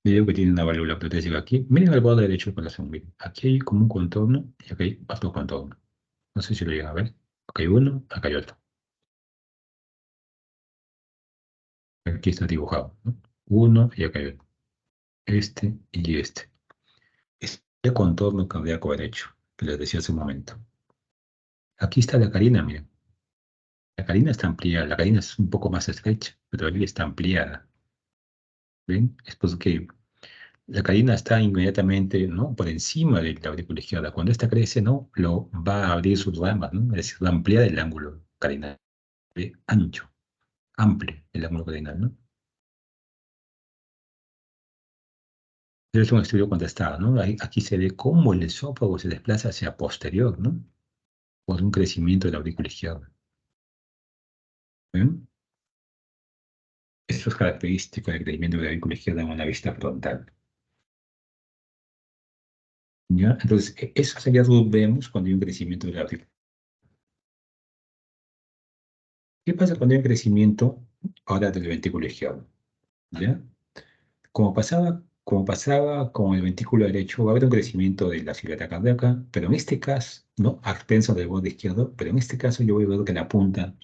Veo que tiene una válvula protésica aquí. Miren al borde derecho del corazón, miren. Aquí hay como un contorno y aquí hay otro contorno. No sé si lo llegan a ver. Acá hay uno, acá hay otro. Aquí está dibujado, ¿no? Uno y acá hay otro. Este y este. El contorno cardíaco derecho, que les decía hace un momento. Aquí está la carina, miren. La carina está ampliada, la carina es un poco más estrecha, pero ahí está ampliada. ¿Ven? Es porque la carina está inmediatamente, ¿no?, por encima de la aurícula izquierda. Cuando esta crece, ¿no?, lo va a abrir sus ramas, ¿no? Es decir, va a ampliar el ángulo carinal. ¿Ve? Ancho, amplio el ángulo carinal, ¿no? Es un estudio contrastado, ¿no? Aquí se ve cómo el esófago se desplaza hacia posterior, ¿no? Por un crecimiento de la aurícula izquierda. ¿Ven? Eso es característico del crecimiento de la aurícula izquierda en una vista frontal. ¿Ya? Entonces, esos hallazgos vemos cuando hay un crecimiento de la aurícula. ¿Qué pasa cuando hay un crecimiento ahora del ventrículo izquierdo? ¿Ya? Como pasaba con el ventrículo derecho, va a haber un crecimiento de la silueta cardíaca, pero en este caso, ¿no? A expensas del borde izquierdo, pero en este caso yo voy a ver que la punta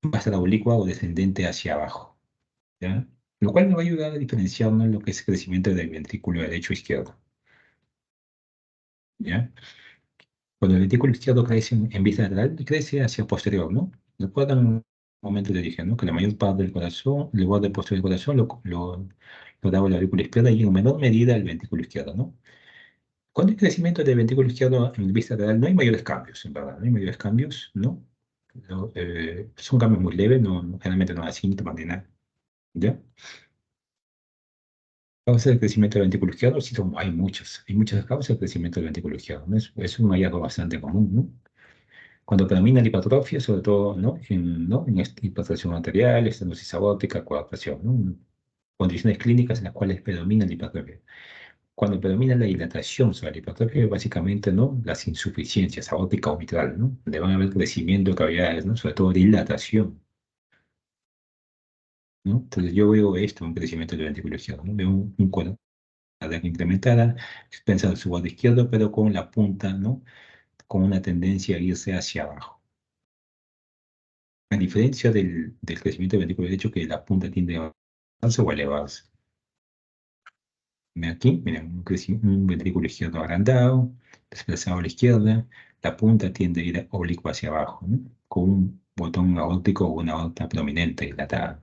va a estar oblicua o descendente hacia abajo, ¿ya? Lo cual me va a ayudar a diferenciar, ¿no?, lo que es el crecimiento del ventrículo derecho o izquierdo, ¿ya? Cuando el ventrículo izquierdo crece en vista lateral, crece hacia posterior, ¿no? Recuerdan un momento de origen, ¿no? Que la mayor parte del corazón, el borde posterior del corazón, lo daba la aurícula izquierda y en menor medida el ventrículo izquierdo, ¿no? Cuando hay crecimiento del ventrículo izquierdo en vista lateral, no hay mayores cambios, en verdad, no hay mayores cambios, ¿no? Son cambios muy leves, generalmente no hay síntomas ni nada, ¿ya? Causas del crecimiento del ventrículo izquierdo, sí, hay muchas causas del crecimiento del ventrículo izquierdo, ¿no? Es un hallazgo bastante común, ¿no? Cuando predomina la hipertrofia, sobre todo, ¿no?, en hipertensión arterial, estenosis aórtica, coartación, ¿no? Condiciones clínicas en las cuales predomina la hipertrofia. Cuando predomina la dilatación sobre la hipertrofia, básicamente, ¿no?, las insuficiencias aórtica o mitral, ¿no? Donde van a haber crecimiento de cavidades, ¿no?, sobre todo dilatación, ¿no? Entonces yo veo esto, un crecimiento del ventrículo izquierdo, ¿no? Veo un cuadro cardíaco incrementada, expensa de su borde izquierdo, pero con la punta, ¿no?, con una tendencia a irse hacia abajo. A diferencia del crecimiento del ventrículo derecho, que la punta tiende a bajarse o a elevarse. Miren aquí, miren, un ventrículo izquierdo agrandado, desplazado a la izquierda, la punta tiende a ir oblicua hacia abajo, ¿no?, con un botón aórtico o una aorta prominente, dilatada.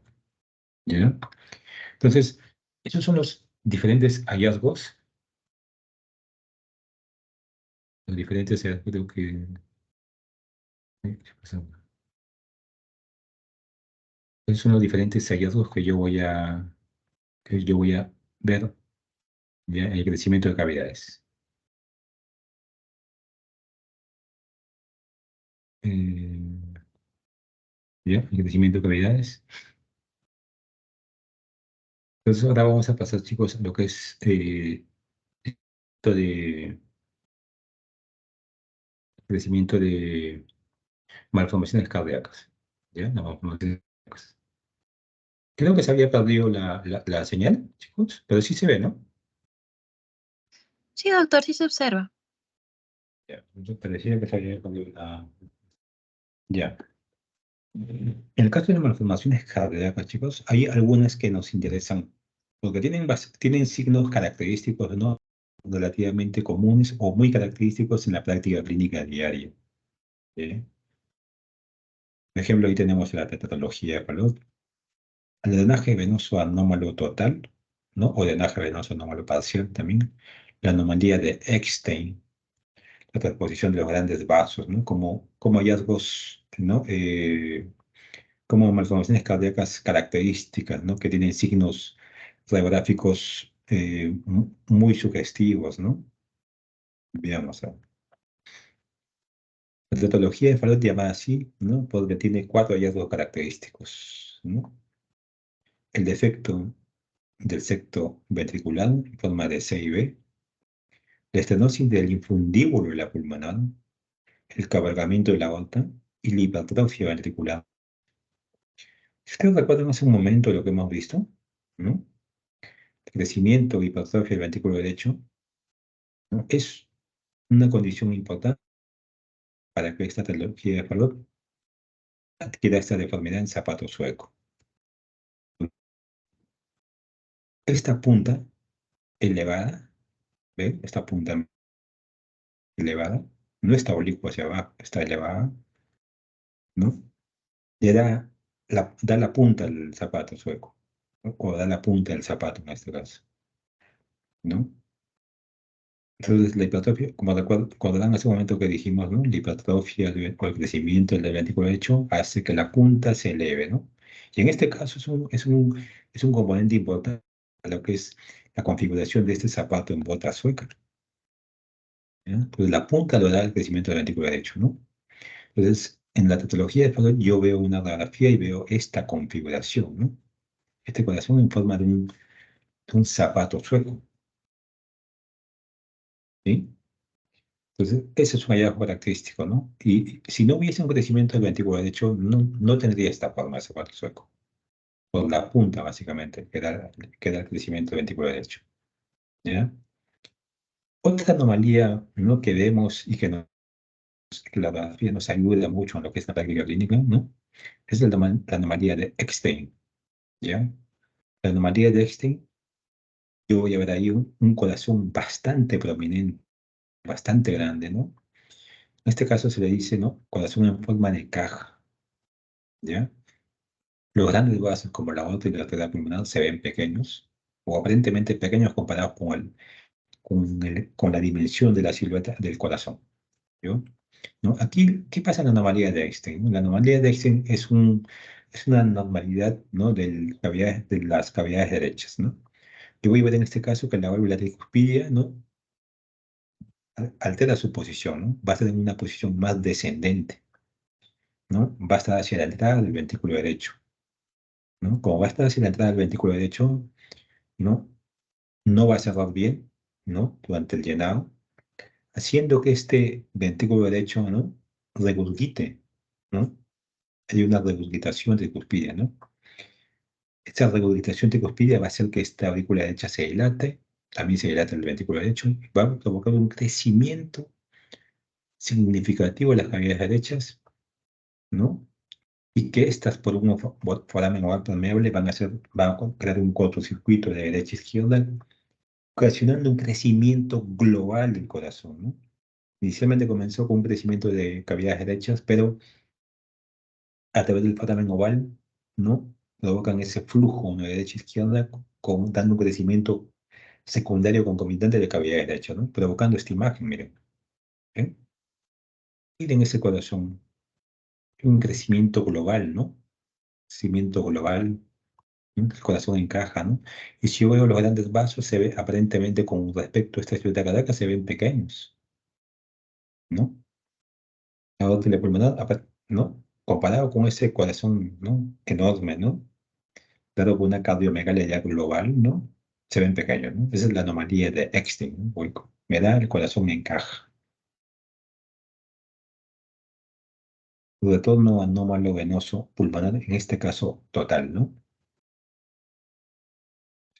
¿Ya? Entonces, esos son los diferentes hallazgos, creo que... ¿qué pasó? Esos son los diferentes hallazgos que yo voy a ver, ¿ya?, en el crecimiento de cavidades. Eh, ¿Ya? El crecimiento de cavidades. Entonces ahora vamos a pasar, chicos, a lo que es esto de crecimiento de malformaciones cardíacas. ¿Ya? Las malformaciones cardíacas. Creo que se había perdido la señal, chicos, pero sí se ve, ¿no?
Sí, doctor, sí se observa.
Ya, entonces parecía que se había perdido la... Ya. En el caso de las malformaciones cardíacas, chicos, hay algunas que nos interesan, porque tienen signos característicos, ¿no?, relativamente comunes o muy característicos en la práctica clínica diaria. ¿Sí? Por ejemplo, ahí tenemos la tetralogía de Fallot, el drenaje venoso anómalo total, ¿no?, o drenaje venoso anómalo parcial también, la anomalía de Eckstein, la transposición de los grandes vasos, ¿no?, como hallazgos, ¿no?, como malformaciones cardíacas características, ¿no?, que tienen signos radiográficos muy sugestivos, ¿no? Veamos. La tetralogía de Fallot llamada así, ¿no?, porque tiene 4 hallazgos característicos, ¿no? El defecto del septo ventricular en forma de C y B, la estenosis del infundíbulo de la pulmonar, el cabalgamiento de la aorta y la hipertrofia ventricular. Si ustedes recuerdan hace un momento lo que hemos visto, ¿no? El crecimiento y hipertrofia del ventrículo derecho, ¿no?, es una condición importante para que esta tetralogía de Fallot adquiera esta deformidad en zapato sueco. Esta punta elevada ¿Ve? Esta punta elevada. No está oblicua hacia abajo, está elevada, ¿no? Le da la punta al zapato sueco, ¿no? O da la punta del zapato en este caso, ¿no? Entonces, la hipertrofia, como recordarán en ese momento que dijimos, ¿no? La hipertrofia o el crecimiento del ventrículo derecho hace que la punta se eleve, ¿no? Y en este caso es un componente importante a lo que es la configuración de este zapato en bota sueca, ¿ya? Entonces, la punta lo da el crecimiento del ventrículo derecho, ¿no? Entonces, en la tetología de Fallot yo veo una radiografía y veo esta configuración, ¿no? Este corazón en forma de un zapato sueco, ¿sí? Entonces, ese es un hallazgo característico, ¿no? Y si no hubiese un crecimiento del ventrículo derecho, no tendría esta forma de zapato sueco, por la punta, básicamente, que da el crecimiento del ventrículo derecho, ¿ya? Otra anomalía, ¿no? Que vemos y que la radiografía nos ayuda mucho en lo que es la práctica clínica, ¿no? Es la anomalía de Eckstein, ¿ya? La anomalía de Eckstein, yo voy a ver ahí un corazón bastante prominente, bastante grande, ¿no? En este caso se le dice, ¿no? Corazón en forma de caja, ¿ya? Los grandes vasos como la aorta y la arteria pulmonar se ven pequeños, o aparentemente pequeños comparados con la dimensión de la silueta del corazón, ¿yo? ¿No? Aquí, ¿qué pasa en la anomalía de Einstein? La anomalía de Einstein es una anormalidad, ¿no? De las cavidades derechas, ¿no? Yo voy a ver en este caso que la válvula tricuspidia, ¿no? Altera su posición, ¿no? Va a estar en una posición más descendente, ¿no? Va a estar hacia la entrada del ventrículo derecho, ¿no? Como va a estar hacia la entrada del ventrículo derecho, ¿no? No va a cerrar bien, ¿no? Durante el llenado, haciendo que este ventrículo derecho, ¿no? Regurgite, ¿no? Hay una regurgitación tricuspidia, ¿no? Esta regurgitación tricuspidia va a hacer que esta aurícula derecha se dilate, también se dilata el ventrículo derecho, y va a provocar un crecimiento significativo de las cavidades derechas, ¿no? Y que estas, por un foramen oval permeable, van a crear un cortocircuito de derecha a izquierda, ocasionando un crecimiento global del corazón, ¿no? Inicialmente comenzó con un crecimiento de cavidades derechas, pero a través del foramen oval, ¿no? Provocan ese flujo de derecha a izquierda, dando un crecimiento secundario concomitante de cavidades derechas, ¿no? Provocando esta imagen, miren. ¿Eh? Miren ese corazón, un crecimiento global, ¿no? Crecimiento global, ¿no? El corazón encaja, ¿no? Y si yo veo los grandes vasos, se ve aparentemente con respecto a esta silueta cardíaca, se ven pequeños, ¿no? La aórtica pulmonar, ¿no? Comparado con ese corazón, ¿no? Enorme, ¿no? Dado por una cardiomegalia ya global, ¿no? Se ven pequeños, ¿no? Esa es la anomalía de Eckstein, ¿no? Me da el corazón encaja. Retorno anómalo venoso pulmonar, en este caso total, ¿no?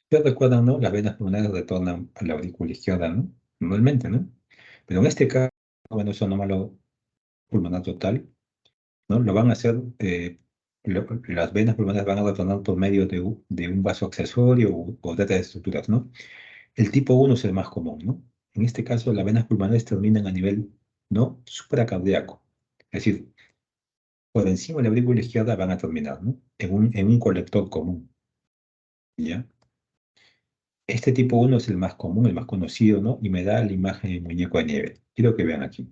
Ustedes recuerdan, ¿no? Las venas pulmonares retornan a la aurícula izquierda, ¿no? Normalmente, ¿no? Pero en este caso, venoso anómalo pulmonar total, ¿no? Lo van a hacer, las venas pulmonares van a retornar por medio de un vaso accesorio o de otras estructuras, ¿no? El tipo 1 es el más común, ¿no? En este caso, las venas pulmonares terminan a nivel, ¿no? Supracardíaco. Es decir, por encima de la aurícula izquierda van a terminar, ¿no? En un colector común, ¿ya? Este tipo 1 es el más común, el más conocido, ¿no? Y me da la imagen del muñeco de nieve. Quiero que vean aquí.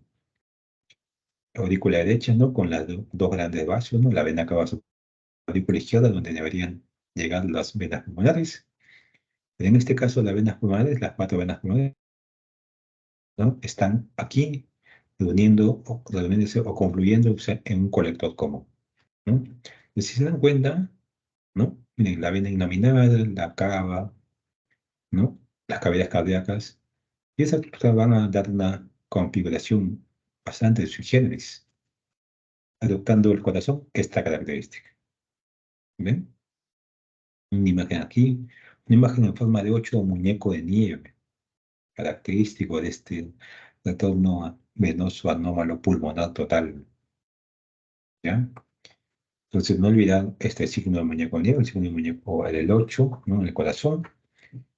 Aurícula derecha, ¿no? Con las dos grandes vasos, ¿no? La vena cava su aurícula izquierda, donde deberían llegar las venas pulmonares. Pero en este caso, las venas pulmonares, las cuatro venas pulmonares, ¿no? Están aquí reuniéndose o confluyéndose en un colector común, ¿no? Y si se dan cuenta, ¿no? Miren, la vena innominal, la cava, ¿no? Las cavidades cardíacas, y esas van a dar una configuración bastante sui generis, adoptando el corazón esta característica. ¿Ven? Una imagen aquí, una imagen en forma de 8, muñeco de nieve, característico de este retorno venoso anómalo pulmonar total, ¿ya? Entonces, no olvidar este signo de muñeco de nieve, el signo de muñeco el 8, ¿no? En el corazón,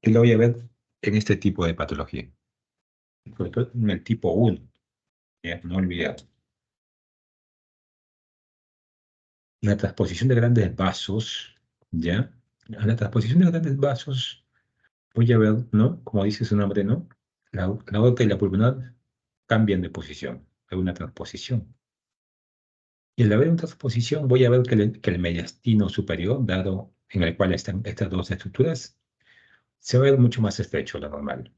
y lo voy a ver en este tipo de patología. sobre todo en el tipo 1, ¿ya? No olvidar. La transposición de grandes vasos, ¿ya? La transposición de grandes vasos, voy a ver, ¿no? Como dice su nombre, ¿no? La aorta y la pulmonar cambian de posición. Hay una transposición. Y al haber una transposición, voy a ver que el mediastino superior, dado en el cual están estas dos estructuras, se va a ver mucho más estrecho de lo normal.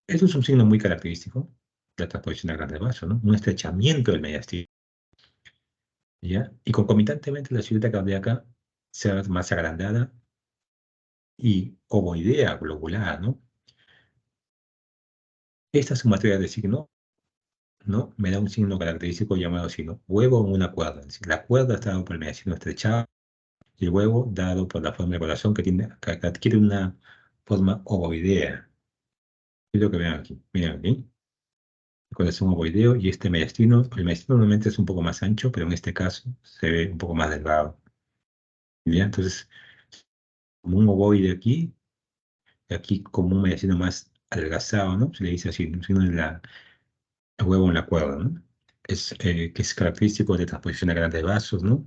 Eso es un signo muy característico de la transposición de grandes vasos, ¿no? Un estrechamiento del mediastino, ¿ya? Y concomitantemente la silueta cardíaca se va a ver más agrandada y ovoidea, globular, ¿no? Esta sumatoria de signo, ¿no? Me da un signo característico llamado signo huevo en una cuerda. Es decir, la cuerda está dado por el mediastino estrechado y el huevo dado por la forma del corazón que adquiere una forma ovoidea. Es lo que vean aquí. Miren aquí. El corazón ovoideo y este mediastino. El mediastino normalmente es un poco más ancho, pero en este caso se ve un poco más delgado. ¿Ya? Entonces, como un ovoide aquí, y aquí como un mediastino más adelgazado, ¿no? Se le dice así, un signo de el huevo en la cuerda, ¿no? Que es característico de transposición a grandes vasos, ¿no?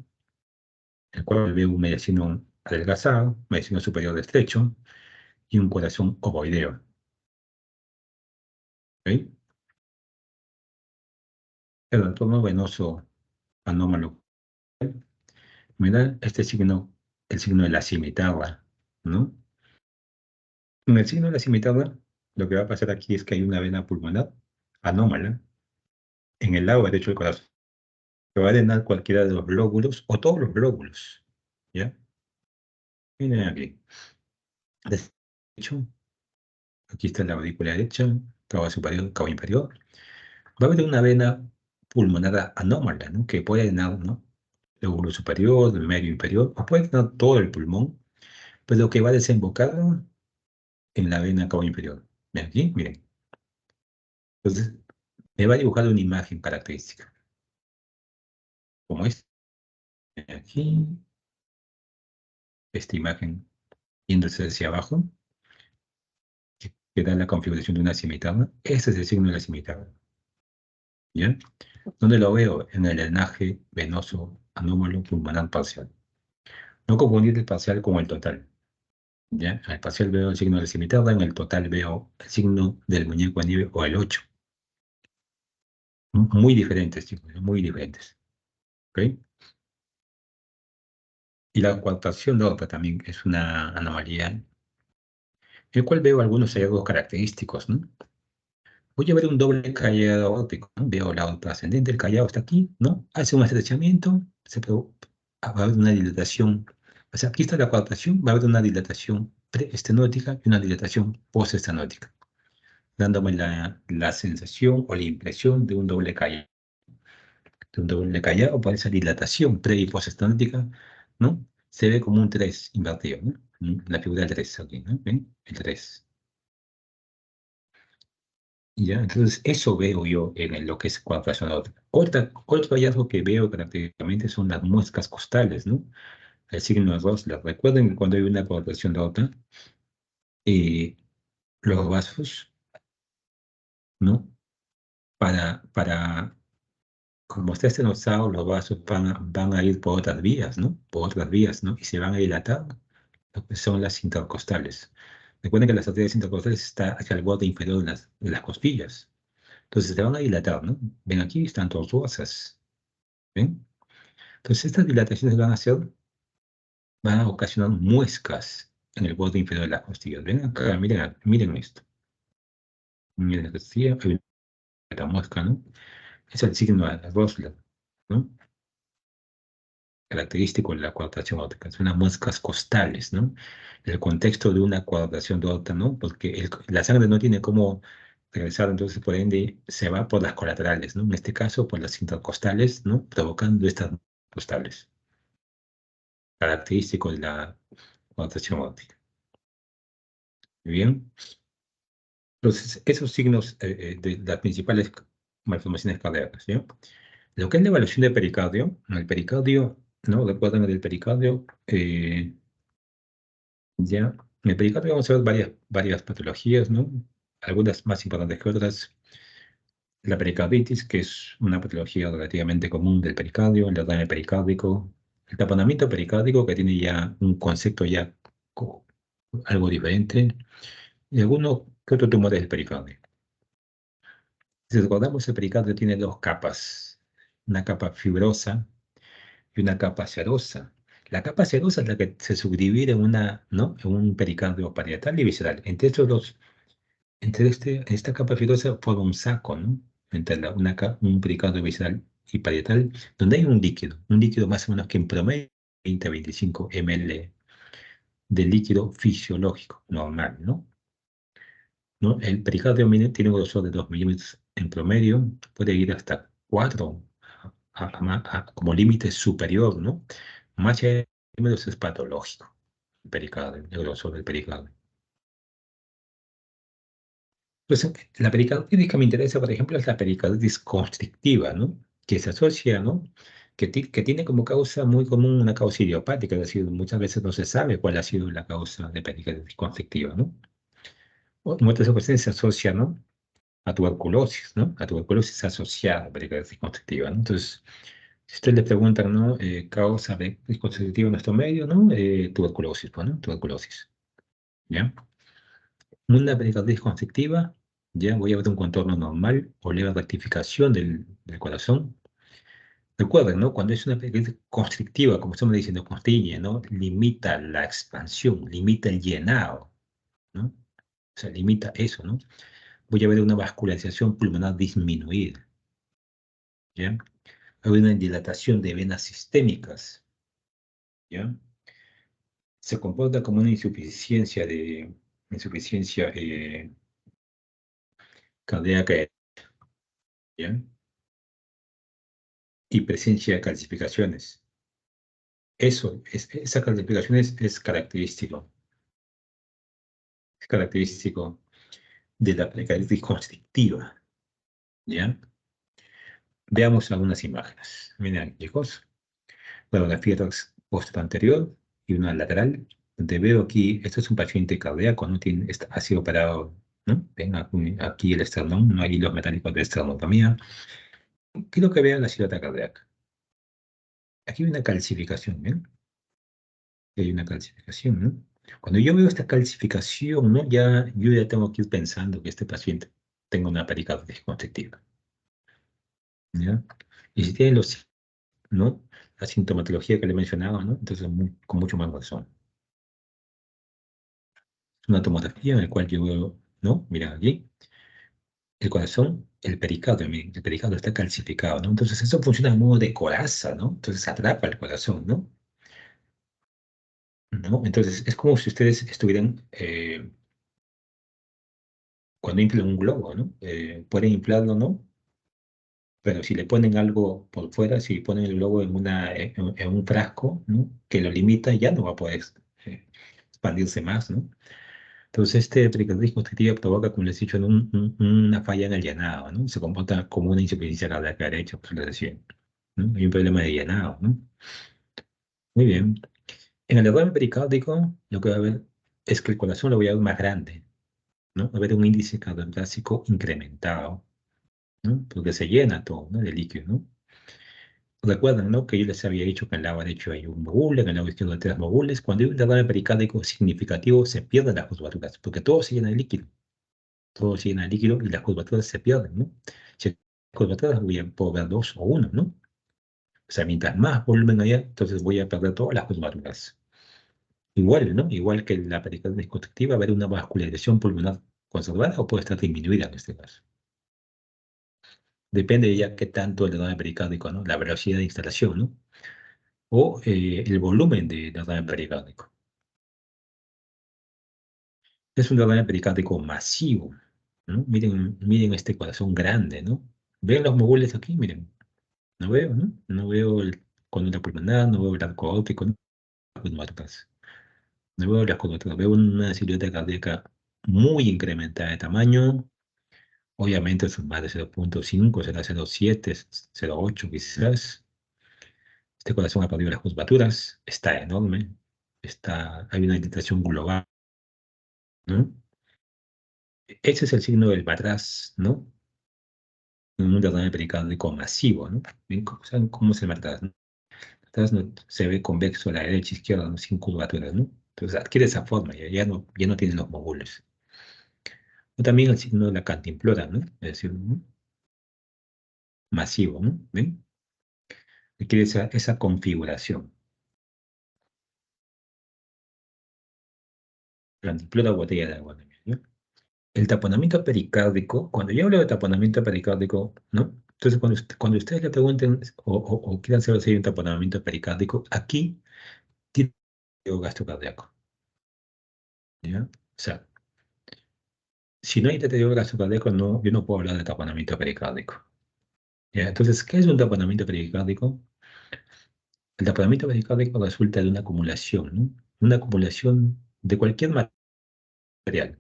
El cual ve un mediastino adelgazado, mediastino superior estrecho y un corazón ovoideo. ¿Ok? El entorno venoso anómalo me da este signo, el signo de la cimitarra, ¿no? En el signo de la cimitarra, lo que va a pasar aquí es que hay una vena pulmonar anómala en el lado derecho del corazón, que va a drenar cualquiera de los glóbulos o todos los glóbulos, ¿ya? Miren aquí. Derecho, aquí está la aurícula derecha, cabo superior, cabo inferior. Va a haber una vena pulmonar anómala, ¿no? Que puede drenar, ¿no? Lóbulo superior, el medio inferior, o puede drenar todo el pulmón, pero que va a desembocar en la vena cabo inferior. ¿Ven aquí? Miren. Entonces, me va a dibujar una imagen característica, como esta. Aquí, esta imagen yéndose hacia abajo, que da la configuración de una cimitarra. Ese es el signo de la cimitarra. ¿Ya? ¿Dónde lo veo? En el drenaje venoso anómalo pulmonar parcial. No confundir el parcial con el total. ¿Ya? En el parcial veo el signo de la cimitarra, en el total veo el signo del muñeco de nieve o el 8. Muy diferentes, chicos, muy diferentes. ¿Ok? Y la coartación lorca también es una anomalía, en el cual veo algunos hallazgos característicos, ¿no? Voy a ver un doble callado óptico, ¿no? Veo el lado ascendente, el callado está aquí, ¿no? Hace un estrechamiento, va a haber una dilatación. O sea, aquí está la coartación, va a haber una dilatación preestenótica y una dilatación postestenótica, dándome la sensación o la impresión de un doble callado. De un doble callado por esa dilatación pre y postestenótica, ¿no? Se ve como un 3 invertido, ¿no? La figura del 3 aquí, ¿no? ¿Ven? El 3. ¿Ya? Entonces, eso veo yo en lo que es coartación aórtica. Otro hallazgo que veo prácticamente son las muescas costales, ¿no? El signo de Rosler. Recuerden que cuando hay una coartación aórtica, eh, los vasos, ¿no? Para, como está estenosado, los vasos van a ir por otras vías, ¿no? Por otras vías, ¿no? Y se van a dilatar, lo que son las intercostales. Recuerden que las arterias intercostales están hacia el borde inferior de las costillas. Entonces se van a dilatar, ¿no? Ven aquí, están tortuosas. ¿Ven? Entonces estas dilataciones van a ocasionar muescas en el borde inferior de las costillas. Ven acá, miren esto. Miren la costilla, hay una muesca, ¿no? Es el signo de Rosler, ¿no? Característico de la coartación aórtica. Son unas muescas costales, ¿no? En el contexto de una coartación de aorta, ¿no? Porque la sangre no tiene cómo regresar, entonces por ende se va por las colaterales, ¿no? En este caso por las intercostales, ¿no? Provocando estas costales. Característico de la coartación aórtica. Muy bien. Entonces, esos signos de las principales malformaciones cardíacas, ¿ya? Lo que es la evaluación de pericardio, en el pericardio, ¿no? Recuerden del pericardio, ya. En el pericardio vamos a ver varias patologías, ¿no? Algunas más importantes que otras. La pericarditis, que es una patología relativamente común del pericardio, el derrame pericárdico, el taponamiento pericárdico, que tiene ya un concepto ya co- algo diferente, y algunos que otros tumores del pericardio. Si recordamos, el pericardio tiene dos capas, una capa fibrosa y una capa serosa. La capa serosa es la que se subdivide en ¿no? En un pericardio parietal y visceral. Esta capa fibrosa forma un saco, ¿no? Entre un pericardio visceral y parietal, donde hay un líquido más o menos que en promedio 20 a 25 ml de líquido fisiológico normal, ¿no? ¿No? El pericardio tiene un grosor de 2 milímetros en promedio, puede ir hasta 4 como límite superior, ¿no? Más allá de milímetros es patológico, el pericardio, el grosor del pericardio. Pues la pericarditis que me interesa, por ejemplo, es la pericarditis constrictiva, ¿no? Que se asocia, ¿no? Que tiene como causa muy común una causa idiopática, es decir, muchas veces no se sabe cuál ha sido la causa de pericarditis constrictiva, ¿no? O en otras ocasiones se asocia, ¿no? A tuberculosis, ¿no? A tuberculosis asociada a pericarditis constrictiva, ¿no? Entonces, si usted le preguntan, ¿no? Causa de pericarditis constrictiva en nuestro medio, ¿no? Tuberculosis, pues, ¿no? Tuberculosis, ¿ya? Una pericarditis constrictiva, ya voy a ver un contorno normal o leve rectificación del corazón. Recuerden, ¿no? Cuando es una pericarditis constrictiva, como estamos diciendo, constriñe, ¿no? Limita la expansión, limita el llenado, ¿no? O sea, limita eso, ¿no? Voy a ver una vascularización pulmonar disminuida, ¿ya? Hay una dilatación de venas sistémicas, ¿ya? Se comporta como una insuficiencia cardíaca, ¿ya? Y presencia de calcificaciones. Esa calcificación es característico de la pericarditis constrictiva, ¿ya? Veamos algunas imágenes. Miren, chicos, la radiografía posterior anterior y una lateral, donde veo aquí, esto es un paciente cardíaco, ¿no? Ha sido operado, ¿no? Ven aquí el esternón, no hay hilos metálicos de esternotomía. ¿Qué es lo que veo en la ciudad cardíaca? Aquí hay una calcificación, ¿ven? Hay una calcificación, ¿no? Cuando yo veo esta calcificación, ¿no? Yo ya tengo que ir pensando que este paciente tenga una pericarditis constrictiva, ¿ya? Y si tiene ¿no? La sintomatología que le mencionaba, ¿no? Entonces, con mucho más razón. Es una tomografía en la cual yo veo, ¿no? Mira aquí, el corazón, el pericardio, miren, el pericardio está calcificado, ¿no? Entonces, eso funciona a modo de coraza, ¿no? Entonces, atrapa el corazón, ¿no? ¿No? Entonces, es como si ustedes estuvieran, cuando inflan un globo, ¿no? Pueden inflarlo, ¿no? Pero si le ponen algo por fuera, si ponen el globo en un frasco, ¿no? Que lo limita, ya no va a poder eh, expandirse más, ¿no? Entonces, este pericarditis constrictiva provoca, como les he dicho, una falla en el llenado, ¿no? Se comporta como una insuficiencia cardíaca derecha, por les decía, ¿no? Hay un problema de llenado, ¿no? Muy bien. En el derrame pericárdico, lo que va a haber es que el corazón lo voy a ver más grande, ¿no? Va a haber un índice cardioclásico incrementado, ¿no? Porque se llena todo, ¿no? De líquido, ¿no? Recuerdan, ¿no? Que yo les había dicho que en el lado derecho hay un mogul, en el lado izquierdo hay tres mogules. Cuando hay un derrame pericárdico significativo, se pierden las curvaturas, porque todo se llena de líquido. Todo se llena de líquido y las curvaturas se pierden, ¿no? Si hay curvaturas, puedo ver dos o uno, ¿no? O sea, mientras más volumen haya, entonces voy a perder todas las curvaturas. Igual, ¿no? Igual que la pericarditis constrictiva, va a haber una vascularización pulmonar conservada o puede estar disminuida en este caso. Depende de ya qué tanto el derrame pericárdico, ¿no? La velocidad de instalación, ¿no? O el volumen de derrame pericárdico. Es un derrame pericárdico masivo, ¿no? Miren este corazón grande, ¿no? ¿Ven los mogules aquí? Miren. No veo, ¿no? No veo el cono pulmonar, no veo el arco aórtico, no veo las curvaturas. No veo las curvaturas. Veo una silueta cardíaca muy incrementada de tamaño. Obviamente son más de 0,5, será 0,7, 0,8 quizás. Este corazón ha perdido las curvaturas, está enorme, hay una dilatación global, ¿no? Ese es el signo del Barras, ¿no? un derrame pericárdico masivo, ¿no? ¿Ven saben cómo es el Martaz, ¿no? Martaz se ve convexo a la derecha, izquierda, ¿no? Sin curvaturas, ¿no? Entonces adquiere esa forma, ya no tiene los módulos. O también el signo de la cantimplora, ¿no? Es decir, ¿no? Masivo, ¿no? ¿Ven? Adquiere esa configuración. Cantimplora o botella de agua también, ¿no? El taponamiento pericárdico, cuando yo hablo de taponamiento pericárdico, ¿no? Entonces, cuando ustedes le pregunten o quieran saber si hay un taponamiento pericárdico, aquí tiene gasto cardíaco, ¿ya? O sea, si no hay deterioro gasto cardíaco, no, yo no puedo hablar de taponamiento pericárdico, ¿ya? Entonces, ¿qué es un taponamiento pericárdico? El taponamiento pericárdico resulta de una acumulación, ¿no? Una acumulación de cualquier material,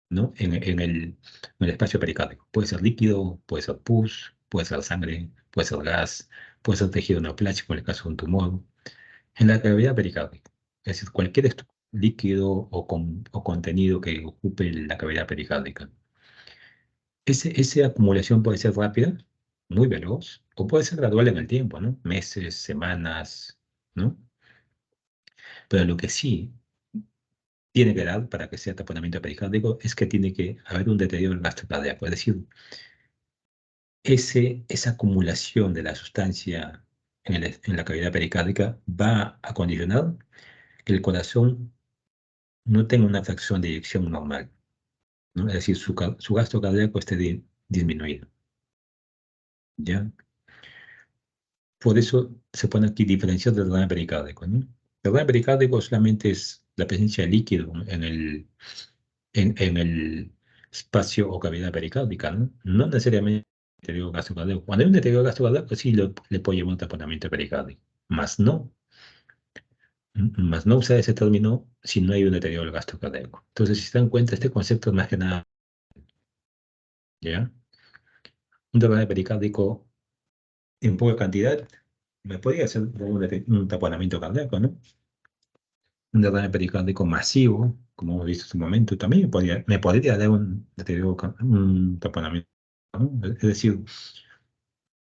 ¿no? En el espacio pericárdico. Puede ser líquido, puede ser pus, puede ser sangre, puede ser gas, puede ser tejido neoplástico en el caso de un tumor. En la cavidad pericárdica, es decir, cualquier líquido o contenido que ocupe la cavidad pericárdica. Esa acumulación puede ser rápida, muy veloz, o puede ser gradual en el tiempo, ¿no? Meses, semanas, ¿no? Pero lo que sí tiene que dar para que sea taponamiento pericárdico es que tiene que haber un deterioro del gasto cardíaco, es decir, esa acumulación de la sustancia en la cavidad pericárdica va a condicionar que el corazón no tenga una fracción de eyección normal, ¿no? Es decir, su gasto cardíaco esté disminuido, ¿ya? Por eso se pone aquí diferencial del derrame pericárdico, ¿no? El derrame pericárdico solamente es la presencia de líquido en el espacio o cavidad pericárdica, ¿no? No necesariamente deterioro gasto cardíaco. Cuando hay un deterioro gasto cardíaco, sí le puede llevar un taponamiento pericárdico, más no usar ese término si no hay un deterioro del gasto cardíaco. Entonces, si se dan cuenta, este concepto es más que nada, ¿ya? Un derrame pericárdico en poca cantidad me podría hacer un taponamiento cardíaco, ¿no? Un derrame pericárdico masivo, como hemos visto en su momento, también me podría dar un taponamiento, ¿no? Es decir,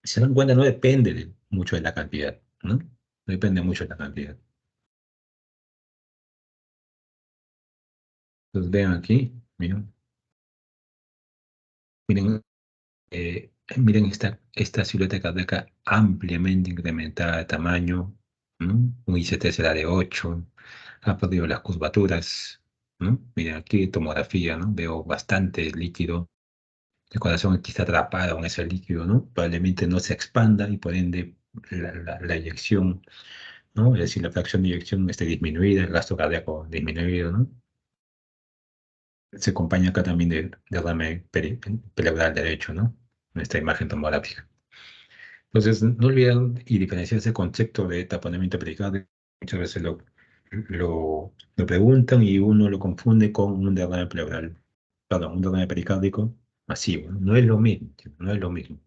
si se dan cuenta, no depende mucho de la cantidad, ¿no? No depende mucho de la cantidad. Entonces vean aquí, miren esta silueta cardíaca ampliamente incrementada de tamaño, ¿no? Un ICT será de 8, ha perdido las curvaturas, ¿no? Miren aquí tomografía, ¿no? Veo bastante líquido. El corazón aquí está atrapado en ese líquido, ¿no? Probablemente no se expanda y por ende la eyección, ¿no? Es decir, la fracción de eyección esté disminuida, el gasto cardíaco disminuido, ¿no? Se acompaña acá también de derrame pleural derecho, ¿no? En esta imagen tomográfica. Entonces, no olviden y diferenciar ese concepto de taponamiento pericárdico. Muchas veces lo preguntan y uno lo confunde con un derrame pleural, perdón, un derrame pericárdico masivo, ¿no? No es lo mismo, no es lo mismo.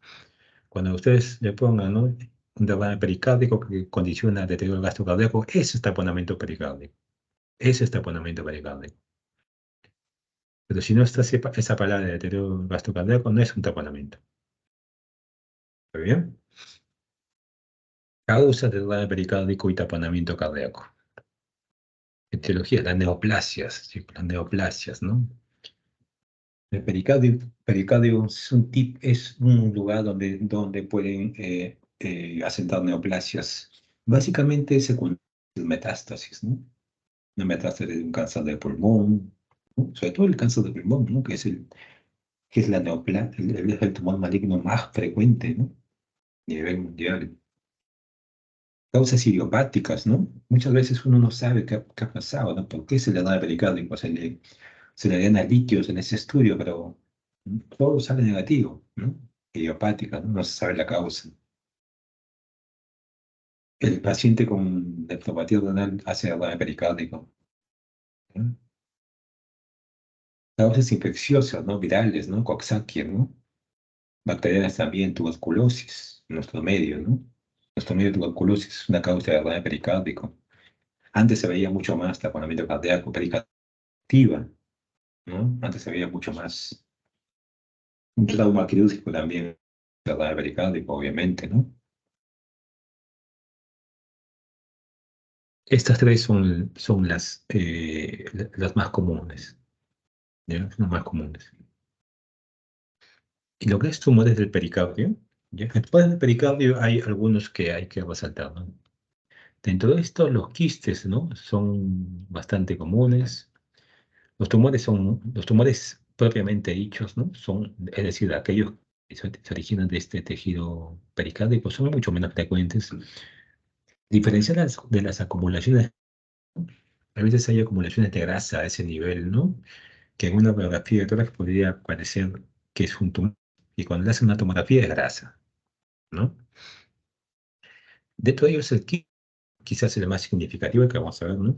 Cuando ustedes le pongan, ¿no? Un derrame pericárdico que condiciona el deterioro del gasto cardíaco, ese es taponamiento pericárdico. Ese es taponamiento pericárdico. Pero si no está esa palabra de deterioro del gasto cardíaco, no es un taponamiento. ¿Está bien? Causa de derrame pericárdico y taponamiento cardíaco. Etiología, las neoplasias, sí, las neoplasias, ¿no? El pericardio es un lugar donde pueden asentar neoplasias. Básicamente es secundaria metástasis, ¿no? Una metástasis de un cáncer de pulmón, ¿no? Sobre todo el cáncer de pulmón, ¿no? Que es el tumor maligno más frecuente, ¿no? A nivel mundial. Causas idiopáticas, ¿no? Muchas veces uno no sabe qué ha pasado, ¿no? ¿Por qué se le da el pericardio? Se le llena líquidos en ese estudio, pero todo sale negativo, ¿no? Idiopática, ¿no? No se sabe la causa. El paciente con nefropatía renal hace derrame pericárdico, ¿no? Causas infecciosas, ¿no? Virales, ¿no? Coxsackie, ¿no? Bacterianas también, tuberculosis, en nuestro medio, ¿no? Nuestro medio de tuberculosis es una causa de derrame pericárdico. Antes se veía mucho más taponamiento cardíaco, pericardio activa, ¿no? Antes se veía mucho más. Un trauma quirúrgico también, cerrar el pericardio, obviamente, ¿no? Estas tres son las más comunes, ¿ya? Son las más comunes. Y lo que es tumores del pericardio, ¿ya? Después del pericardio hay algunos que hay que resaltar, ¿no? Dentro de esto, los quistes, ¿no? Son bastante comunes. Los tumores propiamente dichos, ¿no? Es decir, aquellos que se originan de este tejido pericárdico son mucho menos frecuentes. Diferenciadas de las acumulaciones, a veces hay acumulaciones de grasa a ese nivel, ¿no? Que en una radiografía de tórax podría parecer que es un tumor, y cuando le hacen una tomografía es grasa, ¿no? Dentro de ellos, quizás el más significativo que vamos a ver, ¿no?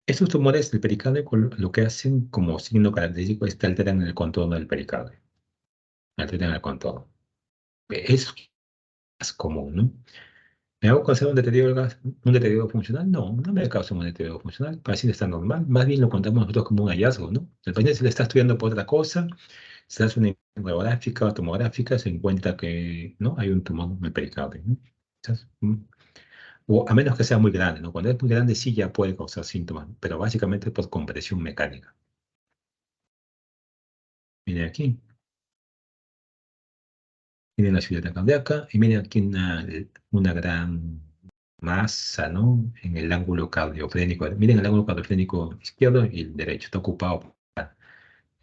Estos tumores del pericardio lo que hacen como signo característico es que alteran el contorno del pericardio, alteran el contorno. Es más común, ¿no? ¿Me hago causar un deterioro funcional? No, no me causa un deterioro funcional. El paciente está normal. Más bien lo contamos nosotros como un hallazgo, ¿no? El paciente se le está estudiando por otra cosa, se hace una imagen radiográfica o tomográfica, se encuentra que no hay un tumor en el pericardio, ¿no? O a menos que sea muy grande, ¿no? Cuando es muy grande sí ya puede causar síntomas, pero básicamente por compresión mecánica. Miren aquí, miren la ciudad cardíaca y miren aquí una gran masa, ¿no? En el ángulo cardiofrénico. Miren el ángulo cardiofrénico izquierdo y el derecho. Está ocupado por la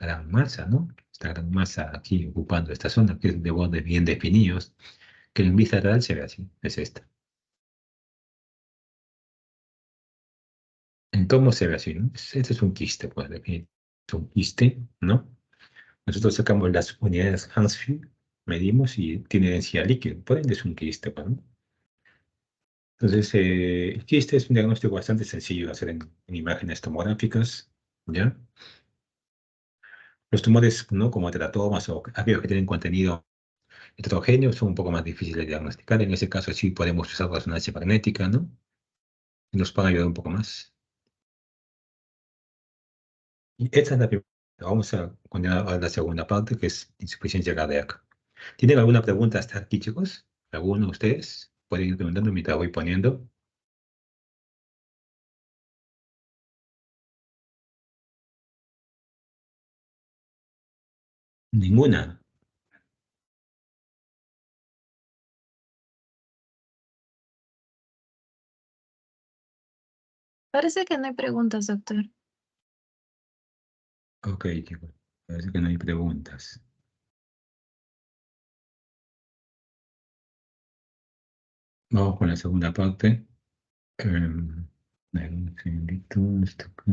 gran masa, ¿no? Esta gran masa aquí ocupando esta zona que es de bordes bien definidos, que en vista real se ve así, es esta. En tomo se ve así, ¿no? Este es un quiste, pues, es un quiste, ¿no? Nosotros sacamos las unidades Hansfield, medimos y tiene densidad líquida, por ende es un quiste, pues, ¿no? Entonces, el quiste es un diagnóstico bastante sencillo de hacer en imágenes tomográficas, ¿ya? Los tumores, ¿no? Como teratomas o aquellos que tienen contenido heterogéneo son un poco más difíciles de diagnosticar. En ese caso sí podemos usar resonancia magnética, ¿no? Y nos pueden ayudar un poco más. Y esta es la primera. Vamos a continuar a la segunda parte, que es insuficiencia cardíaca. ¿Tienen alguna pregunta hasta aquí, chicos? ¿Alguno de ustedes? Pueden ir preguntando mientras voy poniendo. Ninguna.
Parece que no hay preguntas, doctor.
Ok, chicos. Parece que no hay preguntas. Vamos con la segunda parte. Un segundito, esto acá.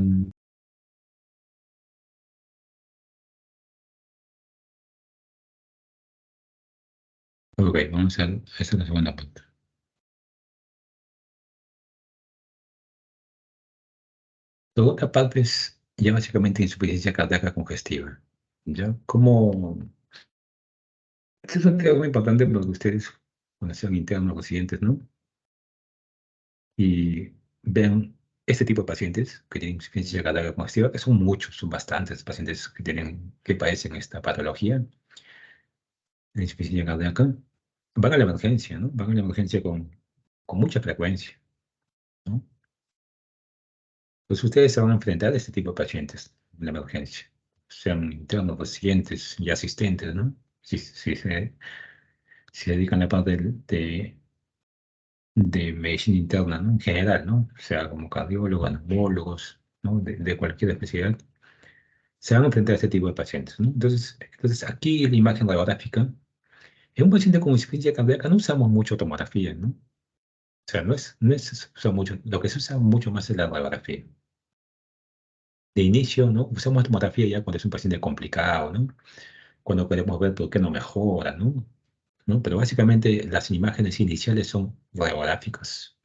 Ok, vamos a hacer la segunda parte. La segunda parte es ya básicamente insuficiencia cardíaca congestiva. ¿Ya? ¿Cómo? Este es un tema muy importante porque ustedes, cuando sean internos residentes, ¿no? Y vean este tipo de pacientes que tienen insuficiencia cardíaca congestiva, que son muchos, son bastantes pacientes que padecen esta patología, la insuficiencia cardíaca, van a la emergencia, ¿no? Van a la emergencia con mucha frecuencia, ¿no? Pues ustedes se van a enfrentar a este tipo de pacientes en la emergencia, sean internos, residentes y asistentes, ¿no? Si se dedican a la parte de medicina interna, ¿no? En general, ¿no? O sea, como cardiólogos, neumólogos, ¿no? De cualquier especialidad, se van a enfrentar a este tipo de pacientes, ¿no? Entonces aquí la imagen radiográfica, en un paciente con insuficiencia cardíaca no usamos mucho tomografía, ¿no? O sea, no es se usa mucho, lo que se usa mucho más es la radiografía. De inicio, ¿no? Usamos tomografía ya cuando es un paciente complicado, ¿no? Cuando queremos ver por qué no mejora, ¿no? ¿No? Pero básicamente las imágenes iniciales son radiográficas.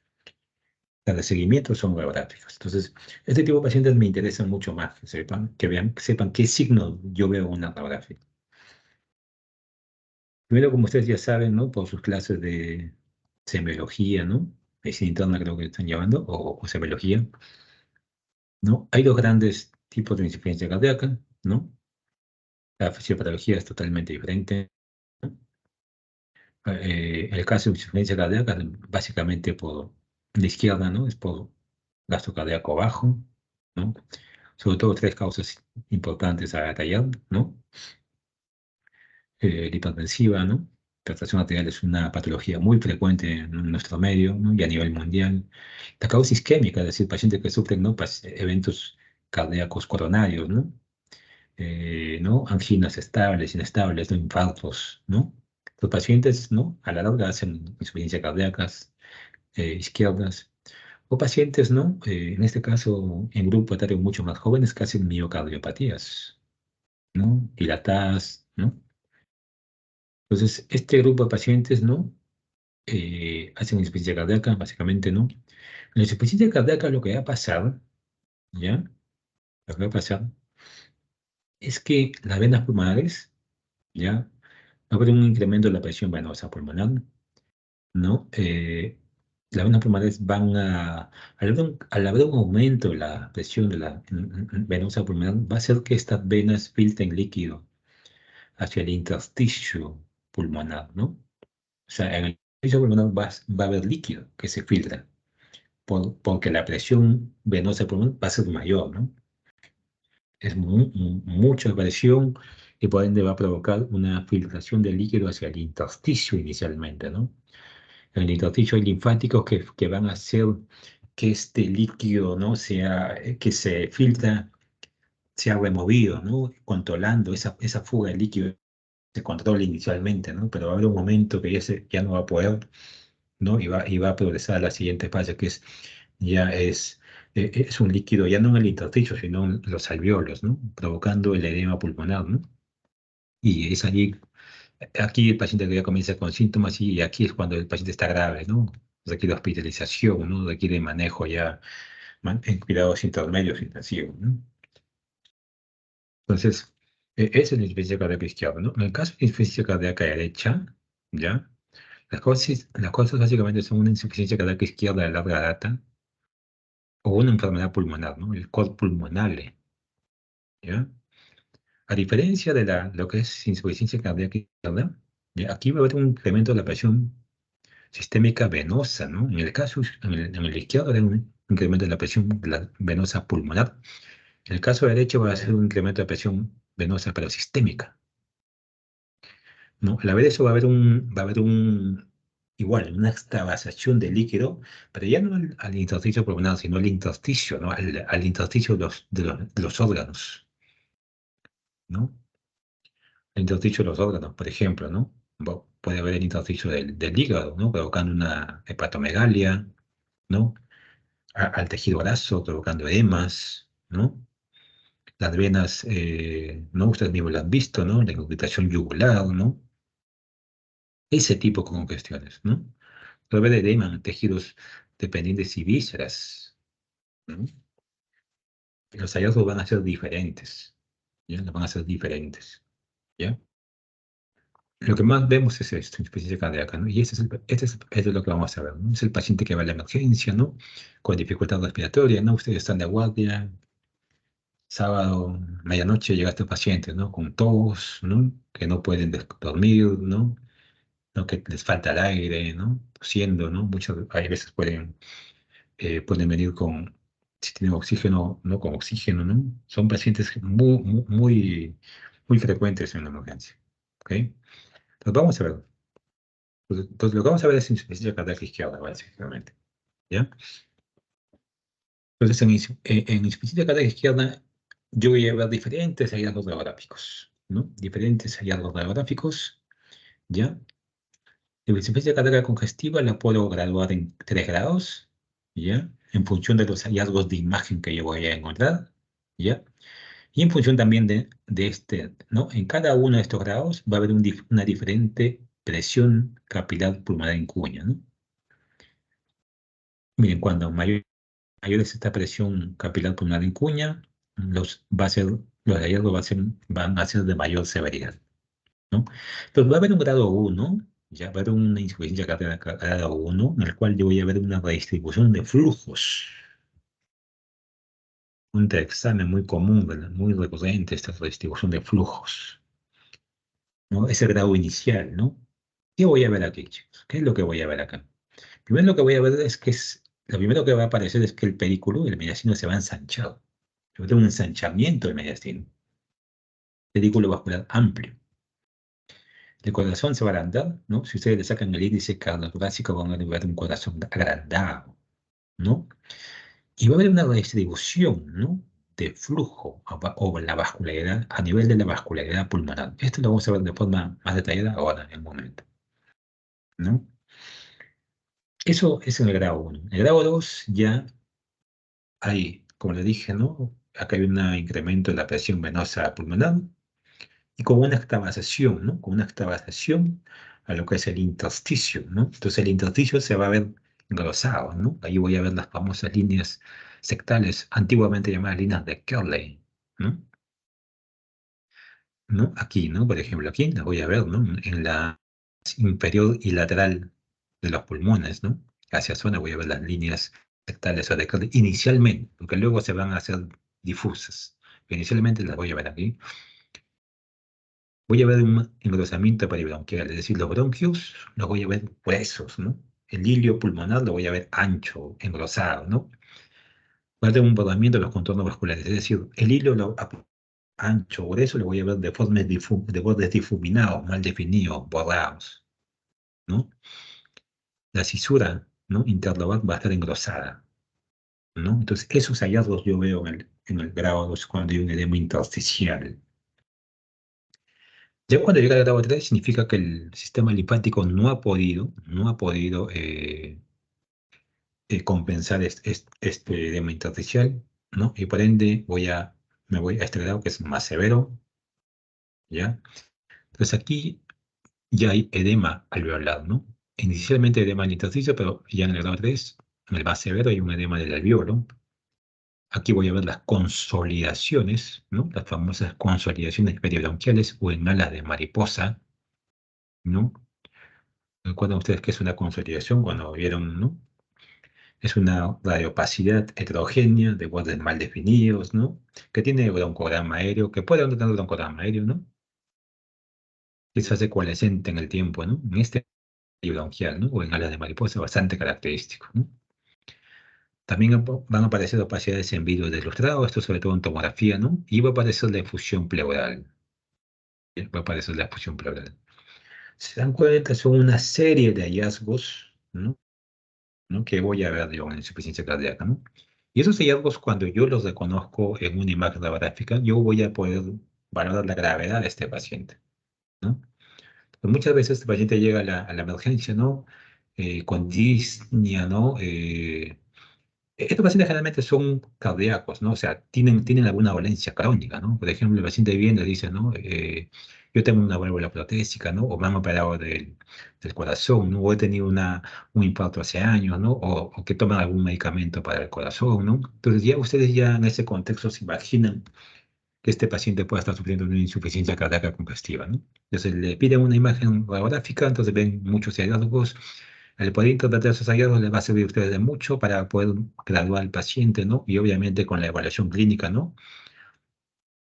Las de seguimiento son radiográficas. Entonces, este tipo de pacientes me interesan mucho más, que sepan, que sepan qué signo yo veo en una radiografía. Primero, como ustedes ya saben, ¿no? Por sus clases de semiología, ¿no? Medicina interna creo que están llevando, o semiología, ¿no? Hay dos grandes tipos de insuficiencia cardíaca, ¿no? La fisiopatología es totalmente diferente. El caso de insuficiencia cardíaca, básicamente por la izquierda, ¿no? Es por gasto cardíaco bajo, ¿no? Sobre todo tres causas importantes a detallar, ¿no? La hipertensiva, ¿no? La presión arterial es una patología muy frecuente en nuestro medio, ¿no? Y a nivel mundial. La causa isquémica, es decir, pacientes que sufren, ¿no? Eventos cardíacos coronarios, ¿no? ¿No? Anginas estables, inestables, ¿no? Infartos, ¿no? Los pacientes, ¿no? A la larga hacen insuficiencia cardíacas izquierdas. O pacientes, ¿no? En este caso, en grupo etario mucho más jóvenes que hacen miocardiopatías, ¿no? Dilatadas, ¿no? Entonces, este grupo de pacientes, ¿no? Hacen insuficiencia cardíaca, básicamente, ¿no? En la insuficiencia cardíaca lo que va a pasar, ¿ya? Lo que va a pasar es que las venas pulmonares, ¿ya? Va a haber un incremento de la presión venosa pulmonar, ¿no? Las venas pulmonares van al haber un aumento de la presión de la venosa pulmonar, va a hacer que estas venas filtren líquido hacia el intersticio pulmonar, ¿no? O sea, en el intersticio pulmonar va a haber líquido que se filtra, porque la presión venosa pulmonar va a ser mayor, ¿no? Es mucha presión y por ende va a provocar una filtración de líquido hacia el intersticio inicialmente, ¿no? En el intersticio hay linfáticos que van a hacer que este líquido, ¿no? Que se filtra, sea removido, ¿no? Controlando esa fuga de líquido, se controla inicialmente, ¿no? Pero va a haber un momento que ya no va a poder, ¿no? Y va a progresar a la siguiente fase, que es un líquido ya no en el intersticio, sino en los alveolos, ¿no? Provocando el edema pulmonar, ¿no? Y es allí, aquí el paciente que ya comienza con síntomas y aquí es cuando el paciente está grave, ¿no? Requiere hospitalización, ¿no? Requiere manejo ya en cuidados intermedios intensivos, ¿no? Entonces, esa es la insuficiencia cardíaca izquierda, ¿no? En el caso de insuficiencia cardíaca derecha, ¿ya? Las cosas básicamente son una insuficiencia cardíaca izquierda de larga data o una enfermedad pulmonar, ¿no? El cor pulmonale, ¿ya? A diferencia de lo que es insuficiencia cardíaca izquierda, ¿ya? Aquí va a haber un incremento de la presión sistémica venosa, ¿no? En el caso, en el izquierdo, hay un incremento de la presión venosa pulmonar. En el caso derecho va a ser un incremento de presión venosa, pero sistémica, ¿no? Al haber eso igual, una extravasación de líquido, pero ya no al intersticio pulmonar, sino al intersticio, ¿no? Al intersticio de los órganos, ¿no? El intersticio de los órganos, por ejemplo, ¿no? Puede haber el intersticio del hígado, ¿no? Provocando una hepatomegalia, ¿no? Al tejido graso, provocando edemas, ¿no? Las venas, ¿no? Ustedes mismos lo han visto, ¿no? La irritación yugular, ¿no? Ese tipo de congestiones, ¿no? Puede haber edema en tejidos dependientes y vísceras, ¿no? Los hallazgos van a ser diferentes, ¿ya? Van a ser diferentes, ¿ya? Lo que más vemos es esto, insuficiencia cardíaca, ¿no? Y este es lo que vamos a ver, ¿no? Es el paciente que va a la emergencia, ¿no? Con dificultad respiratoria, ¿no? Ustedes están de guardia, sábado, medianoche llega este paciente, ¿no? Con tos, ¿no? Que no pueden dormir, ¿no? ¿No? Que les falta el aire, ¿no? Tosiendo, ¿no? Hay veces pueden venir si tienen oxígeno, ¿no? Con oxígeno, ¿no? Son pacientes muy frecuentes en la emergencia, ¿ok? Entonces vamos a ver. Entonces lo que vamos a ver es insuficiencia cardíaca izquierda, básicamente, ¿ya? Entonces en insuficiencia cardíaca izquierda yo voy a ver diferentes hallazgos radiográficos, ¿no? Diferentes hallazgos radiográficos, ¿ya? La insuficiencia cardíaca congestiva la puedo graduar en 3 grados, ¿ya? En función de los hallazgos de imagen que yo voy a encontrar, ¿ya? Y en función también ¿no? En cada uno de estos grados va a haber una diferente presión capilar pulmonar en cuña, ¿no? Miren, cuando mayor es esta presión capilar pulmonar en cuña, los hallazgos van a ser de mayor severidad, ¿no? Entonces va a haber un grado 1, ya va a haber una insuficiencia cardíaca grado 1, en el cual yo voy a ver una redistribución de flujos, Un examen muy común, ¿verdad? Muy recurrente, esta redistribución de flujos, ¿no? Ese grado inicial, ¿no? ¿Qué voy a ver aquí, chicos? ¿Qué es lo que voy a ver acá? Primero lo que voy a ver es que lo primero que va a aparecer es que el pedículo, el mediastino, se va a ensanchar. Yo tengo un ensanchamiento del mediastino, pedículo vascular amplio. El corazón se va a agrandar, ¿no? Si ustedes le sacan el índice cardiotorácico, van a ver un corazón agrandado, ¿no? Y va a haber una redistribución, ¿no? De flujo o la vascularidad a nivel de la vascularidad pulmonar. Esto lo vamos a ver de forma más detallada ahora, en un momento, ¿no? Eso es en el grado 1. En el grado 2 ya hay, como le dije, ¿no? Acá hay un incremento de la presión venosa pulmonar y con una extravasación, ¿no? Con una extravasación a lo que es el intersticio, ¿no? Entonces el intersticio se va a ver engrosado, ¿no? Ahí voy a ver las famosas líneas sectales, antiguamente llamadas líneas de Kerley, ¿no? ¿No? Aquí, ¿no? Por ejemplo, aquí las voy a ver, ¿no? En la inferior y lateral de los pulmones, ¿no? Hacia zona voy a ver las líneas sectales o de Kerley inicialmente, porque luego se van a hacer difusas. Pero inicialmente las voy a ver aquí. Voy a ver un engrosamiento peribronquial, es decir, los bronquios los voy a ver gruesos, ¿no? El hilio pulmonar lo voy a ver ancho, engrosado, ¿no? Voy a tener un bordamiento de los contornos vasculares, es decir, el hilo ancho, grueso, lo voy a ver de bordes difuminados, mal definidos, bordados, ¿no? La cisura, ¿no? Interlobar va a estar engrosada, ¿no? Entonces, esos hallazgos yo veo en el grado 2 cuando hay un edema intersticial. Ya cuando llega al grado 3 significa que el sistema linfático no ha podido compensar este edema intersticial, ¿no? Y por ende me voy a este grado que es más severo, ¿ya? Entonces aquí ya hay edema alveolar, ¿no? Inicialmente edema del intersticio, pero ya en el grado 3, en el más severo, hay un edema del alveolo. Aquí voy a ver las consolidaciones, ¿no? Las famosas consolidaciones peribronquiales o en alas de mariposa, ¿no? ¿Recuerdan ustedes qué es una consolidación cuando vieron, ¿no? Es una radiopacidad heterogénea de bordes mal definidos, ¿no? Que tiene broncograma aéreo, que puede no tener broncograma aéreo, ¿no? Que se hace coalescente en el tiempo, ¿no? En este bronquial, ¿no? O en alas de mariposa, bastante característico, ¿no? También van a aparecer opacidades en vidrio ilustrado, esto sobre todo en tomografía, ¿no? Y va a aparecer la efusión pleural. ¿Sí? Va a aparecer la efusión pleural. Se dan cuenta, son una serie de hallazgos, ¿no? ¿No? Que voy a ver yo en insuficiencia cardíaca, ¿no? Y esos hallazgos, cuando yo los reconozco en una imagen radiográfica, yo voy a poder valorar la gravedad de este paciente, ¿no? Pues muchas veces este paciente llega a la emergencia, ¿no? Con disnea, ¿no? Estos pacientes generalmente son cardíacos, ¿no? O sea, tienen alguna dolencia crónica, ¿no? Por ejemplo, el paciente viene y dice, ¿no? Yo tengo una válvula protésica, ¿no? O me han operado del corazón, ¿no? O he tenido un infarto hace años, ¿no? O que toman algún medicamento para el corazón, ¿no? Entonces ya ustedes ya en ese contexto se imaginan que este paciente pueda estar sufriendo de una insuficiencia cardíaca congestiva, ¿no? Entonces le piden una imagen radiográfica, entonces ven muchos hallazgos. El poder interpretar esos hallazgos les va a servir a ustedes de mucho para poder graduar al paciente, ¿no? Y obviamente con la evaluación clínica, ¿no?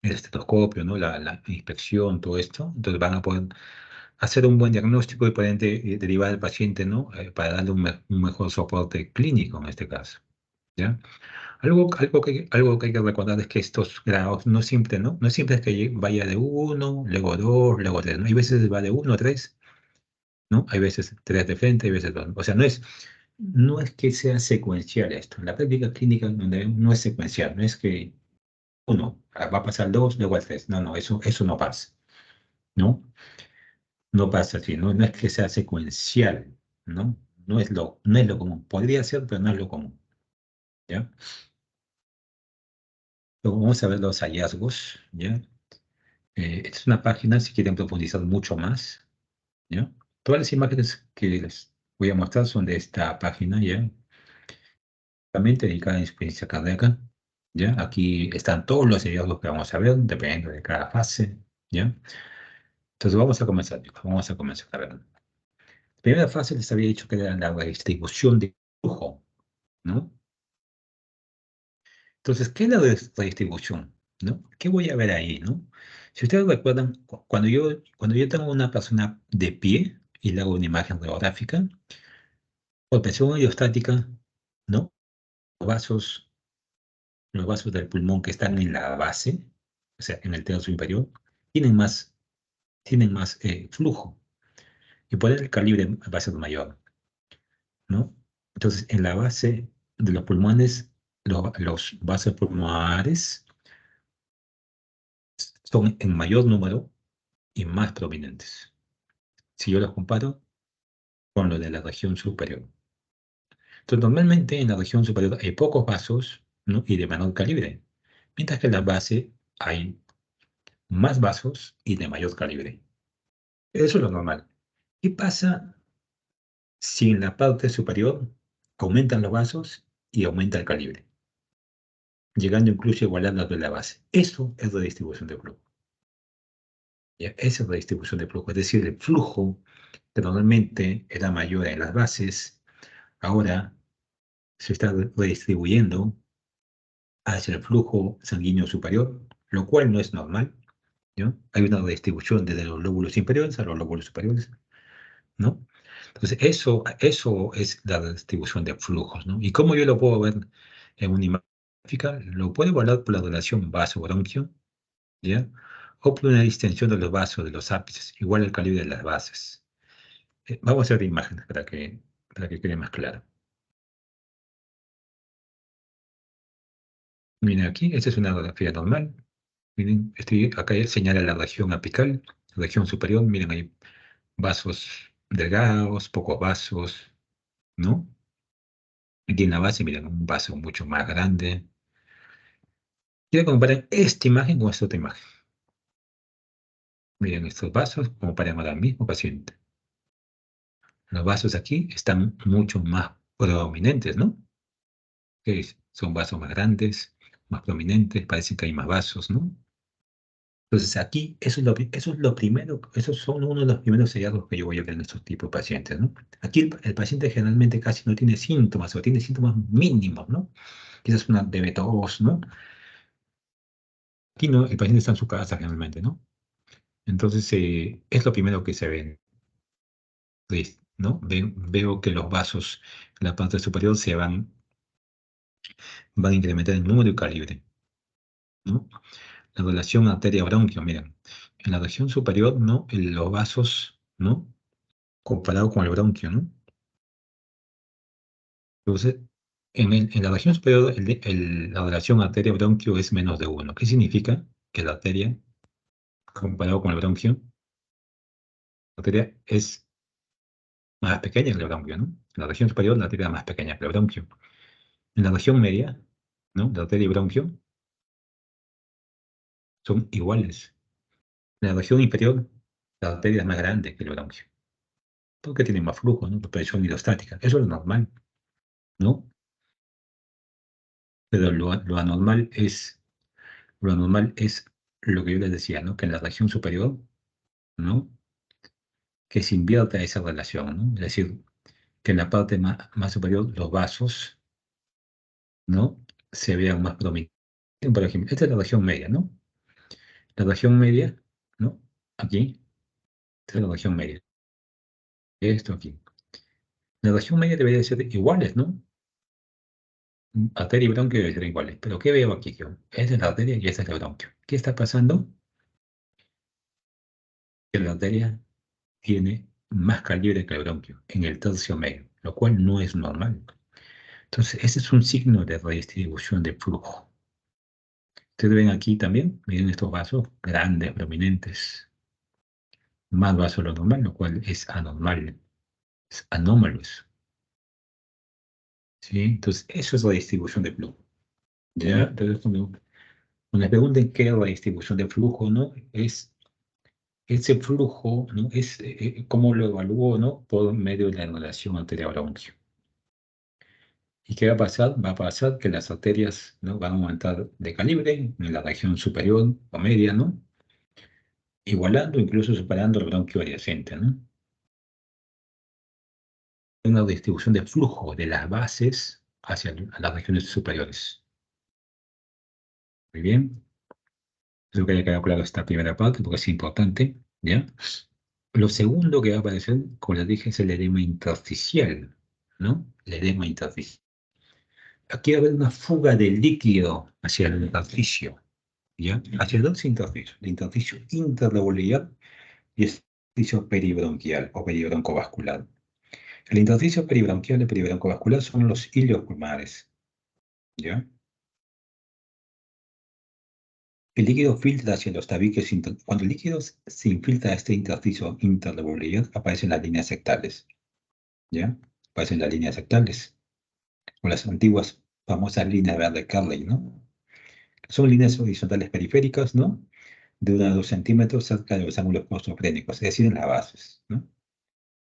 El estetoscopio, ¿no? La inspección, todo esto. Entonces van a poder hacer un buen diagnóstico y por ende derivar al paciente, ¿no? Para darle un mejor soporte clínico en este caso, ¿ya? Algo que hay que recordar es que estos grados no siempre, ¿no? No siempre es que vaya de uno, luego 2, luego 3, ¿no? Hay veces va de 1 a 3, ¿no? Hay veces 3 de frente, hay veces 2. O sea, no es que sea secuencial esto. En la práctica clínica no es secuencial, no es que uno va a pasar al 2, luego al 3. No, no, eso no pasa, ¿no? No pasa así, ¿no? No es que sea secuencial, ¿no? No es lo común. Podría ser, pero no es lo común, ¿ya? Luego vamos a ver los hallazgos, ¿ya? Esta es una página si quieren profundizar mucho más, ¿ya? Todas las imágenes que les voy a mostrar son de esta página, ¿ya? También dedicada a insuficiencia cardíaca, ¿ya? Aquí están todos los hallazgos que vamos a ver, dependiendo de cada fase, ¿ya? Entonces vamos a comenzar, chicos, vamos a comenzar a ver. La primera fase les había dicho que era la redistribución de flujo, ¿no? Entonces, ¿qué es la redistribución? ¿No? ¿Qué voy a ver ahí, no? Si ustedes recuerdan, cuando yo tengo una persona de pie y le hago una imagen radiográfica, por presión hidrostática, ¿no? Los vasos, los vasos del pulmón que están en la base, o sea, en el tercio inferior, tienen más, tienen más flujo y por eso el calibre va a ser mayor, ¿no? Entonces, en la base de los pulmones, los vasos pulmonares son en mayor número y más prominentes. Si yo los comparo con los de la región superior. Entonces, normalmente en la región superior hay pocos vasos, ¿no? Y de menor calibre, mientras que en la base hay más vasos y de mayor calibre. Eso es lo normal. ¿Qué pasa si en la parte superior aumentan los vasos y aumenta el calibre, llegando incluso a igualar los de la base? Eso es redistribución de flujo. ¿Ya? Esa es redistribución de flujo, es decir, el flujo que normalmente era mayor en las bases, ahora se está redistribuyendo hacia el flujo sanguíneo superior, lo cual no es normal, ¿no? Hay una redistribución desde los lóbulos inferiores a los lóbulos superiores, ¿no? Entonces, eso es la redistribución de flujos, ¿no? ¿Y cómo yo lo puedo ver en una imagen gráfica? Lo puedo evaluar por la relación vaso-bronquio, ¿ya? O por una distensión de los vasos, de los ápices, igual al calibre de las bases. Vamos a ver imágenes para que quede más claro. Miren aquí, esta es una radiografía normal. Miren, acá señala la región apical, región superior, miren ahí, vasos delgados, pocos vasos, ¿no? Aquí en la base, miren, un vaso mucho más grande. Quiero comparar esta imagen con esta otra imagen. Miren estos vasos, comparamos al mismo paciente. Los vasos aquí están mucho más prominentes, ¿no? ¿Qué es? Son vasos más grandes, más prominentes, parece que hay más vasos, ¿no? Entonces aquí, eso es lo primero, esos son uno de los primeros hallazgos que yo voy a ver en estos tipos de pacientes, ¿no? Aquí el paciente generalmente casi no tiene síntomas o tiene síntomas mínimos, ¿no? Quizás una leve tos, ¿no? Aquí no, el paciente está en su casa generalmente, ¿no? Entonces es lo primero que se ve, ¿no? Veo que los vasos en la parte superior van a incrementar el número y calibre, ¿no? La relación arteria-bronquio, miren, en la región superior, ¿no? Los vasos, ¿no? Comparado con el bronquio, ¿no? Entonces, en la región superior, la relación arteria-bronquio es menos de 1. ¿Qué significa? Que la arteria, comparado con el bronquio, la arteria es más pequeña que el bronquio, ¿no? En la región superior, la arteria es más pequeña que el bronquio. En la región media, ¿no? La arteria y bronquio son iguales. En la región inferior, la arteria es más grande que el bronquio, porque tiene más flujo, ¿no? Presión hidrostática. Eso es lo normal, ¿no? Pero lo anormal es lo que yo les decía, ¿no? Que en la región superior, ¿no? Que se invierta esa relación, ¿no? Es decir, que en la parte más superior los vasos, ¿no? Se vean más prominentes. Por ejemplo, esta es la región media, ¿no? La región media, ¿no? Aquí, esta es la región media. Esto aquí. La región media debería ser iguales, ¿no? Arteria y bronquio deben ser iguales. Pero ¿qué veo aquí yo? Esta es la arteria y esta es el bronquio. ¿Qué está pasando? Que la arteria tiene más calibre que el bronquio en el tercio medio, lo cual no es normal. Entonces, ese es un signo de redistribución de flujo. Ustedes ven aquí también, miren estos vasos grandes, prominentes, más vasos de lo normal, lo cual es anormal, es anómalo eso, ¿sí? Entonces, eso es redistribución de flujo. ¿Ya? Entonces, cuando les pregunten qué es redistribución de flujo, ¿no? Es ese flujo, ¿no? Cómo lo evalúo, ¿no? Por medio de la relación arteria-bronquio. ¿Y qué va a pasar? Va a pasar que las arterias, ¿no? Van a aumentar de calibre en la región superior o media, ¿no? Igualando, incluso superando el bronquio adyacente, ¿no? Una distribución de flujo de las bases hacia las regiones superiores. Muy bien. Creo que haya quedado claro esta primera parte porque es importante, ¿ya? Lo segundo que va a aparecer, como les dije, es el edema intersticial, ¿no? El edema intersticial. Aquí va a haber una fuga de líquido hacia el intersticio, ¿ya? Hacia dos intersticios, el intersticio interlobular y el intersticio peribronquial o peribroncovascular. El intersticio peribronquial y peribroncovascular son los hilios pulmonares, ¿ya? El líquido filtra hacia los tabiques. Cuando el líquido se infiltra a este intersticio interlobular, aparecen las líneas sectales, ¿ya? Aparecen las líneas sectales, o las antiguas famosas líneas verde Carley, ¿no? Son líneas horizontales periféricas, ¿no? De 1 a 2 centímetros cerca de los ángulos postofrénicos, es decir, en las bases, ¿no?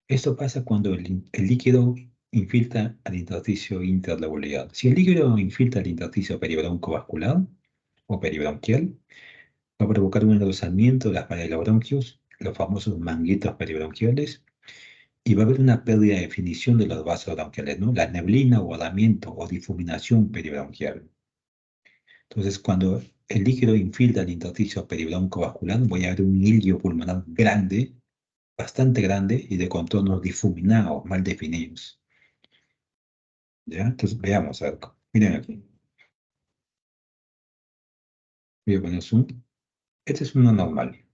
Esto pasa cuando el líquido infiltra al intersticio interlobular. Si el líquido infiltra al intersticio peribroncovascular o peribronquial, va a provocar un engrosamiento de las paredes de los bronquios, los famosos manguitos peribronquiales, y va a haber una pérdida de definición de los vasos bronquiales, ¿no? La neblina o ahogamiento o difuminación peribronquial. Entonces, cuando el líquido infiltra el intersticio peribroncovascular, voy a ver un hilio pulmonar grande, bastante grande y de contornos difuminados, mal definidos. ¿Ya? Entonces, veamos, a ver, miren aquí. Voy a poner zoom. Este es uno normal.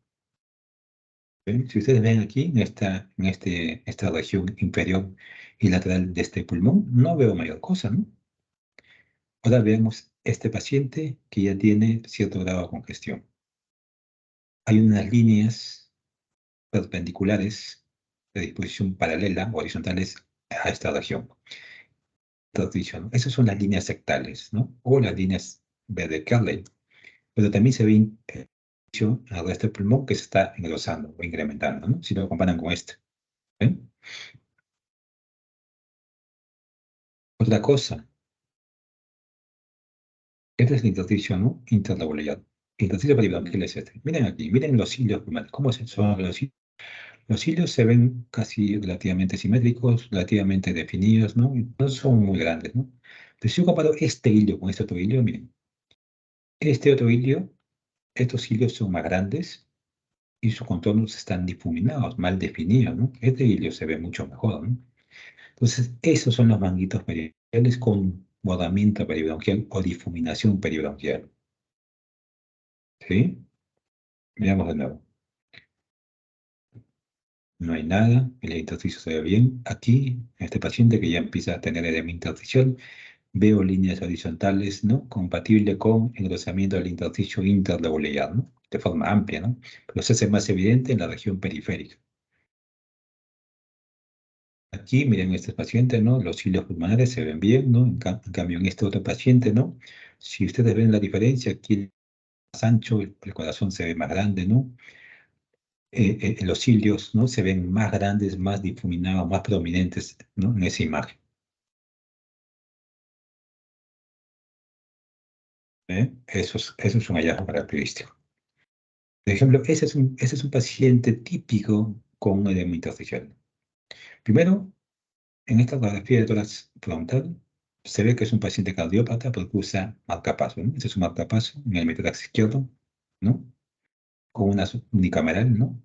¿Ven? Si ustedes ven aquí, esta región inferior y lateral de este pulmón, no veo mayor cosa, ¿no? Ahora veamos este paciente que ya tiene cierto grado de congestión. Hay unas líneas perpendiculares de disposición paralela, horizontales a esta región. ¿No? Esas son las líneas sectales, ¿no? O las líneas verde Carley. Pero también se ve al resto del pulmón que se está engrosando o incrementando, ¿no? Si lo comparan con este. ¿Ven? Otra cosa, este es el intersticio, ¿no? Interlobular. El intersticio peribronquial es este. Miren aquí, miren los hilos pulmonares. ¿Cómo son los hilos? Los hilos se ven casi relativamente simétricos, relativamente definidos, ¿no? No son muy grandes, ¿no? Entonces, si yo comparo este hilo con este otro hilo, miren, este otro hilo, estos hilios son más grandes y sus contornos están difuminados, mal definidos, ¿no? Este hilo se ve mucho mejor, ¿no? Entonces, esos son los manguitos peribronquiales con bordamiento peribronquial o difuminación peribronquial, ¿sí? Miramos de nuevo. No hay nada, el intersticio se ve bien. Aquí, en este paciente que ya empieza a tener edema intersticial, veo líneas horizontales, ¿no? Compatible con engrosamiento del intersticio interlobular, ¿no? De forma amplia, ¿no? Pero se hace más evidente en la región periférica. Aquí, miren, este paciente, ¿no? Los hilos pulmonares se ven bien, ¿no? En cambio, en este otro paciente, ¿no? Si ustedes ven la diferencia, aquí es más ancho, el corazón se ve más grande, ¿no? Los cilios, ¿no? Se ven más grandes, más difuminados, más prominentes, ¿no? En esa imagen. ¿Eh? Eso es un hallazgo característico. Por ejemplo, ese es un paciente típico con edema intersticial. Primero, en esta radiografía de tórax frontal, se ve que es un paciente cardiópata porque usa marcapaso, ¿no? Ese es un marcapaso en el metatarso izquierdo, ¿no? Con una unicameral, ¿no?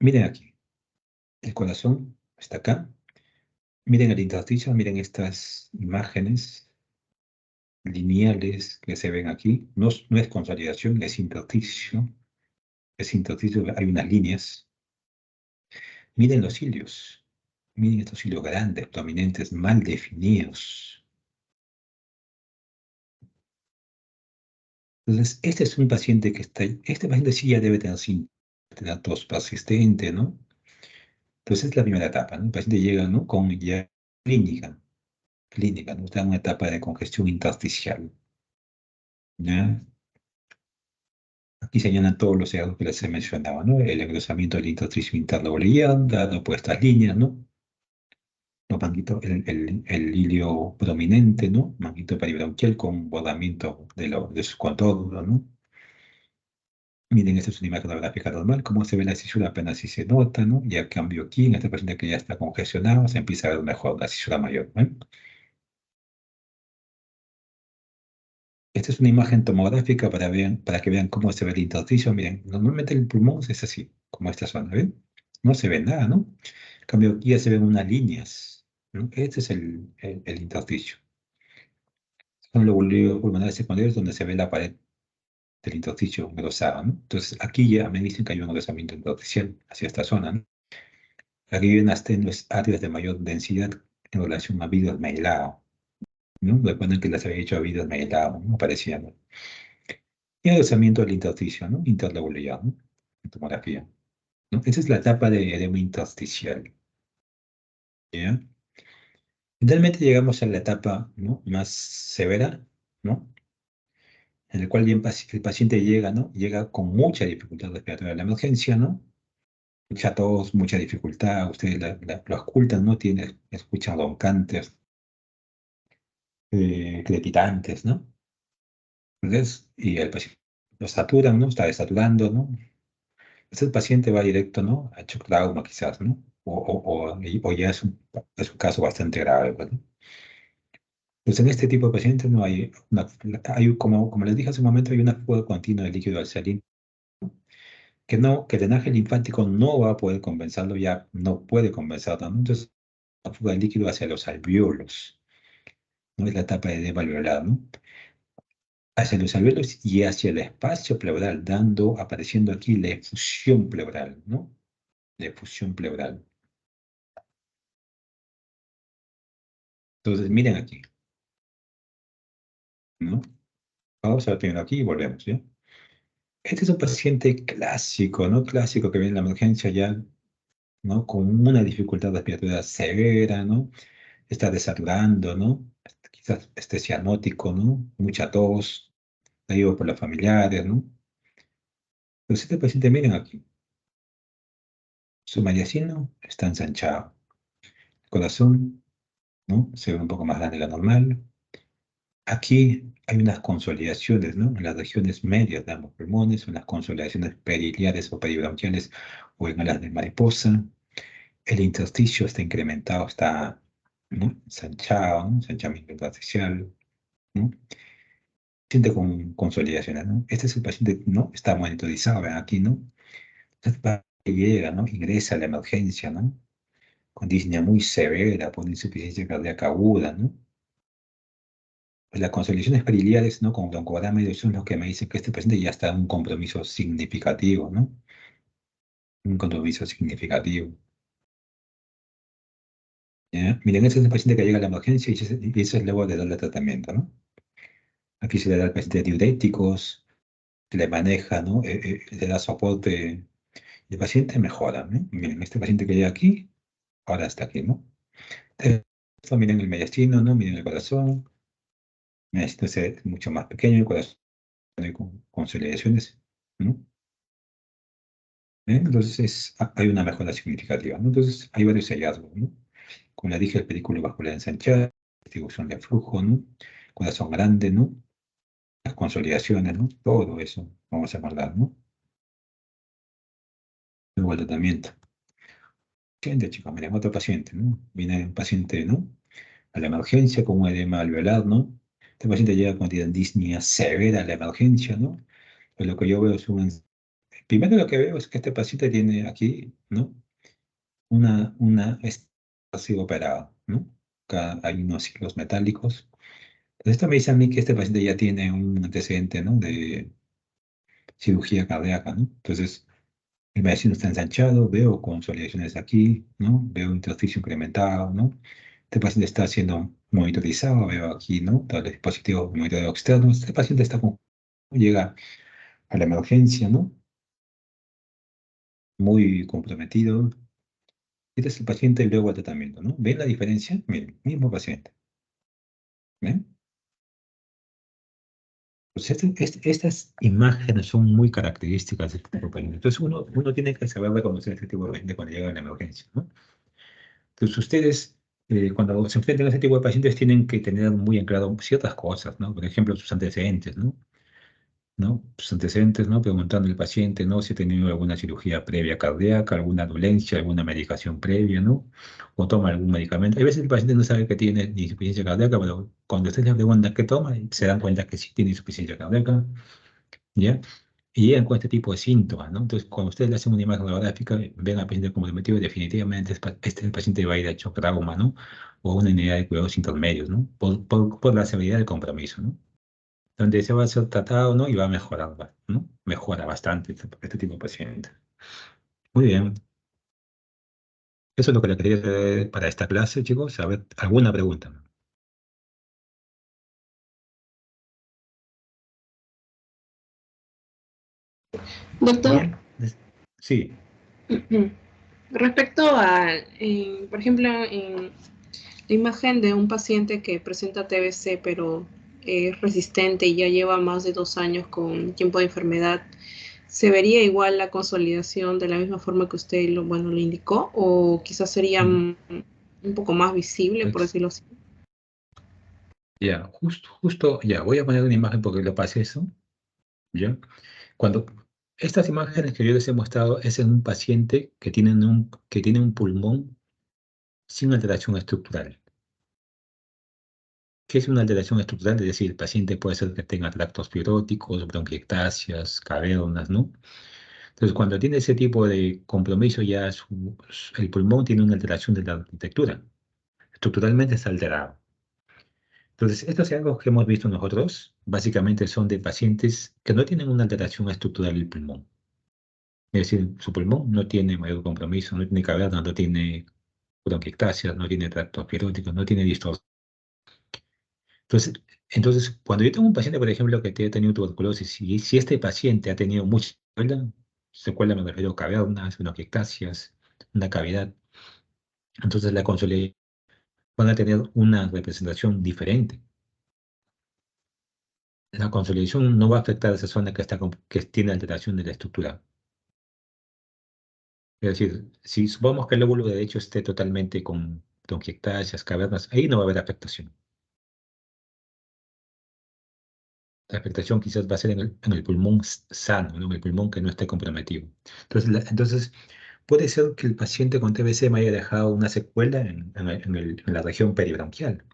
Miren aquí, el corazón está acá. Miren el intersticio, miren estas imágenes lineales que se ven aquí. No es consolidación, es intersticio. Es intersticio, hay unas líneas. Miren los cilios. Miren estos cilios grandes, prominentes, mal definidos. Entonces, este es un paciente que está, este paciente sí ya debe tener tos persistente, ¿no? Entonces es la primera etapa, ¿no? El paciente llega, ¿no? Con ya clínica, ¿no? Está en una etapa de congestión intersticial, ¿ya? Aquí señalan todos los hallazgos que les he mencionado, ¿no? El engrosamiento del intersticio interlobular, dado por estas líneas, ¿no? Los manguitos, el hilio prominente, ¿no? Manguito peribronquial con bordamiento de sus contornos, ¿no? Miren, esta es una imagen gráfica normal, cómo se ve la cisura apenas si se nota, ¿no? Y a cambio aquí, en esta paciente que ya está congestionado, se empieza a ver mejor la cisura mayor, ¿no? Esta es una imagen tomográfica para que vean cómo se ve el intersticio. Miren, normalmente el pulmón es así, como esta zona, ¿ven? No se ve nada, ¿no? En cambio, aquí ya se ven unas líneas, ¿no? Este es el intersticio. Son los ganglios pulmonares secundarios donde se ve la pared del intersticio engrosada, ¿no? Entonces, aquí ya me dicen que hay un engrosamiento intersticial hacia esta zona, ¿no? Aquí hay unas tenues áreas de mayor densidad en relación a vidrio esmailado, ¿no? Recuerden que les había dicho vidrio esmailado, ¿no? Aparecía, ¿no? Y engrosamiento del intersticio, ¿no? Interlobular, ¿no? En tomografía, ¿no? Esa es la etapa de edema intersticial, ¿ya? Finalmente llegamos a la etapa, ¿no? Más severa, ¿no? En la cual bien el paciente llega, ¿no? Llega con mucha dificultad respiratoria a la emergencia, ¿no? Mucha tos, mucha dificultad, ustedes lo ocultan, ¿no? Escuchan roncantes, crepitantes, ¿no? Entonces, y el paciente lo saturan, ¿no? Está desaturando, ¿no? Entonces el paciente va directo, ¿no? A shock trauma quizás, ¿no? O ya es un caso bastante grave, pues, ¿no? Pues en este tipo de pacientes no hay, como les dije hace un momento, hay una fuga continua de líquido alcalino que el drenaje linfático no va a poder compensarlo, ya no puede compensarlo, ¿no? Entonces, la fuga de líquido hacia los alvéolos, ¿no? Es la etapa de devalvular, ¿no? Hacia los alvéolos y hacia el espacio pleural, apareciendo aquí la efusión pleural, ¿no? La efusión pleural. Entonces, miren aquí, ¿no? Vamos a ver primero aquí y volvemos, ¿ya? Este es un paciente clásico, ¿no? Clásico que viene en la emergencia ya, ¿no? Con una dificultad respiratoria severa, ¿no? Está desaturando, ¿no? Quizás esté cianótico, ¿no? Mucha tos, traído por los familiares, ¿no? Entonces este paciente, miren aquí, su mediastino está ensanchado. El corazón, ¿no? Se ve un poco más grande de lo normal. Aquí hay unas consolidaciones, ¿no? En las regiones medias de ambos pulmones, unas consolidaciones periliares o peribronquiales o en alas de mariposa. El intersticio está incrementado, está, ¿no? Ensanchado, ¿no? Ensanchamiento intersticial, ¿no? Paciente con consolidaciones, ¿no? Este es el paciente, ¿no? Está monitorizado, ven aquí, ¿no? Este paciente llega, ¿no? Ingresa a la emergencia, ¿no? Con disnea muy severa, por insuficiencia cardíaca aguda, ¿no? Pues las consolidaciones periliares, ¿no? Con broncograma son los que me dicen que este paciente ya está en un compromiso significativo, ¿no? Un compromiso significativo. ¿Ya? Miren, ese es el paciente que llega a la emergencia y ese es luego de darle tratamiento, ¿no? Aquí se le da al paciente diuréticos, se le maneja, ¿no? Le da soporte y el paciente mejora, ¿no? Miren, este paciente que llega aquí, ahora está aquí, ¿no? Esto, miren el mediastino, ¿no? Miren el corazón. El mediastino es mucho más pequeño, el corazón con consolidaciones, ¿no? Entonces hay una mejora significativa, ¿no? Entonces hay varios hallazgos, ¿no? Como le dije, el pedículo vascular ensanchado, distribución de flujo, ¿no? Corazón grande, ¿no? Las consolidaciones, ¿no? Todo eso vamos a guardar, ¿no? Luego el tratamiento. Paciente, chicos, miren, otro paciente, ¿no? Viene un paciente, ¿no? A la emergencia con un edema alveolar, ¿no? Este paciente llega con disnea severa a la emergencia, ¿no? Pero lo que yo veo es primero lo que veo es que este paciente tiene aquí, ¿no? Ha sido operado, ¿no? Acá hay unos ciclos metálicos. Entonces esto me dice a mí que este paciente ya tiene un antecedente, ¿no? De cirugía cardíaca, ¿no? Entonces, el medicino está ensanchado, veo consolidaciones aquí, ¿no? Veo intersticio incrementado, ¿no? Este paciente está siendo monitorizado, veo aquí, ¿no? Todo el dispositivo de monitoreo externo. Este paciente llega a la emergencia, ¿no? Muy comprometido. Este es el paciente y luego el tratamiento, ¿no? ¿Ven la diferencia? Miren, mismo paciente. ¿Ven? Pues estas imágenes son muy características de este tipo de paciente. Entonces uno tiene que saber reconocer este tipo de paciente cuando llega a la emergencia, ¿no? Entonces ustedes, cuando se enfrentan a este tipo de pacientes, tienen que tener muy en claro ciertas cosas, ¿no? Por ejemplo, sus antecedentes, ¿no? ¿no? Sus antecedentes, ¿no? Preguntando al paciente, ¿no? Si ha tenido alguna cirugía previa cardíaca, alguna dolencia, alguna medicación previa, ¿no? O toma algún medicamento. A veces el paciente no sabe que tiene ni insuficiencia cardíaca, pero cuando usted le pregunta qué toma, se dan cuenta que sí tiene insuficiencia cardíaca, ¿ya? Y llegan con este tipo de síntomas, ¿no? Entonces, cuando ustedes le hacen una imagen radiográfica, ven al paciente comprometido, definitivamente este paciente va a ir a hecho trauma, ¿no? O a una unidad de cuidados intermedios, ¿no? Por la severidad del compromiso, ¿no? Donde se va a ser tratado, ¿no? Y va a mejorar, ¿no? Mejora bastante este tipo de paciente. Muy bien. Eso es lo que le quería hacer para esta clase, chicos. A ver, ¿alguna pregunta?
Doctor,
Bien. Sí.
respecto a, por ejemplo, en la imagen de un paciente que presenta TBC pero es resistente y ya lleva más de 2 años con tiempo de enfermedad, ¿se vería igual la consolidación de la misma forma que usted lo indicó? ¿O quizás sería
Mm,
un poco más visible, por
ex-
decirlo así?
Ya, justo, ya, voy a poner una imagen porque lo pasé eso, ¿ya? Cuando estas imágenes que yo les he mostrado es en un paciente que tiene un pulmón sin alteración estructural. ¿Qué es una alteración estructural? Es decir, el paciente puede ser que tenga tractos piróticos, bronquiectasias, cavernas, ¿no? Entonces, cuando tiene ese tipo de compromiso, ya el pulmón tiene una alteración de la arquitectura. Estructuralmente está alterado. Entonces, estos hallazgos que hemos visto nosotros, básicamente son de pacientes que no tienen una alteración estructural del pulmón. Es decir, su pulmón no tiene mayor compromiso, no tiene cavernas, no tiene bronquiectasias, no tiene tractos piróticos, no tiene distorsión. Entonces, cuando yo tengo un paciente, por ejemplo, que ha tenido tuberculosis, y si este paciente ha tenido mucha secuela me refiero a cavernas, bronquiectasias, una cavidad, entonces la consolidación van a tener una representación diferente. La consolidación no va a afectar a esa zona que tiene alteración de la estructura. Es decir, si supongamos que el lóbulo derecho esté totalmente con bronquiectasias, cavernas, ahí no va a haber afectación. La afectación quizás va a ser en el pulmón sano, ¿no? En el pulmón que no esté comprometido. Entonces, puede ser que el paciente con TBC me haya dejado una secuela en la región peribronquial,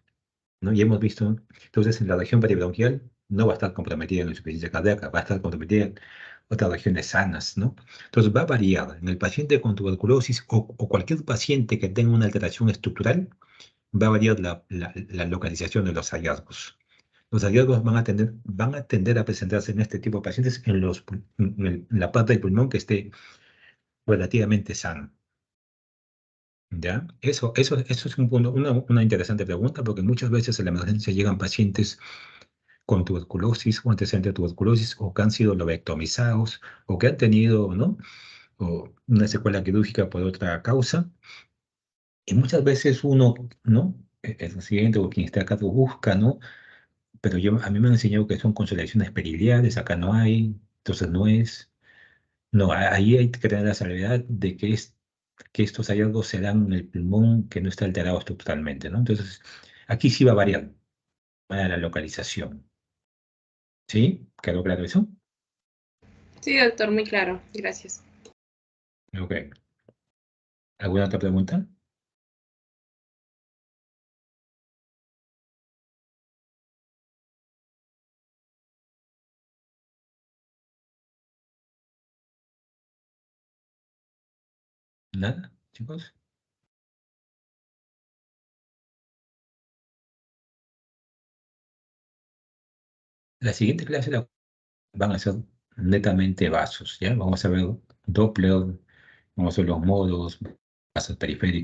¿no? Y hemos visto, entonces, en la región peribronquial no va a estar comprometida en la insuficiencia cardíaca, va a estar comprometida en otras regiones sanas, ¿no? Entonces, va a variar. En el paciente con tuberculosis o cualquier paciente que tenga una alteración estructural, va a variar la localización de los hallazgos. Los hallazgos van a tender a presentarse en este tipo de pacientes en la parte del pulmón que esté relativamente sano. ¿Ya? Eso es un punto, una interesante pregunta porque muchas veces en la emergencia llegan pacientes con tuberculosis o antecedentes de tuberculosis o que han sido lobectomizados o que han tenido, ¿no? O una secuela quirúrgica por otra causa. Y muchas veces uno, ¿no? El residente o quien esté acá busca, ¿no? Pero a mí me han enseñado que son consolidaciones periliares, acá no hay, entonces no es. No, ahí hay que tener la salvedad de que estos hallazgos se dan en el pulmón que no está alterado estructuralmente, ¿no? Entonces, aquí sí va a variar la localización. ¿Sí? ¿Quedó claro eso?
Sí, doctor, muy claro. Gracias.
Ok. ¿Alguna otra pregunta? ¿Nada, chicos? La siguiente clase van a ser netamente vasos, ¿ya? Vamos a ver Doppler, vamos a ver los modos, vasos periféricos.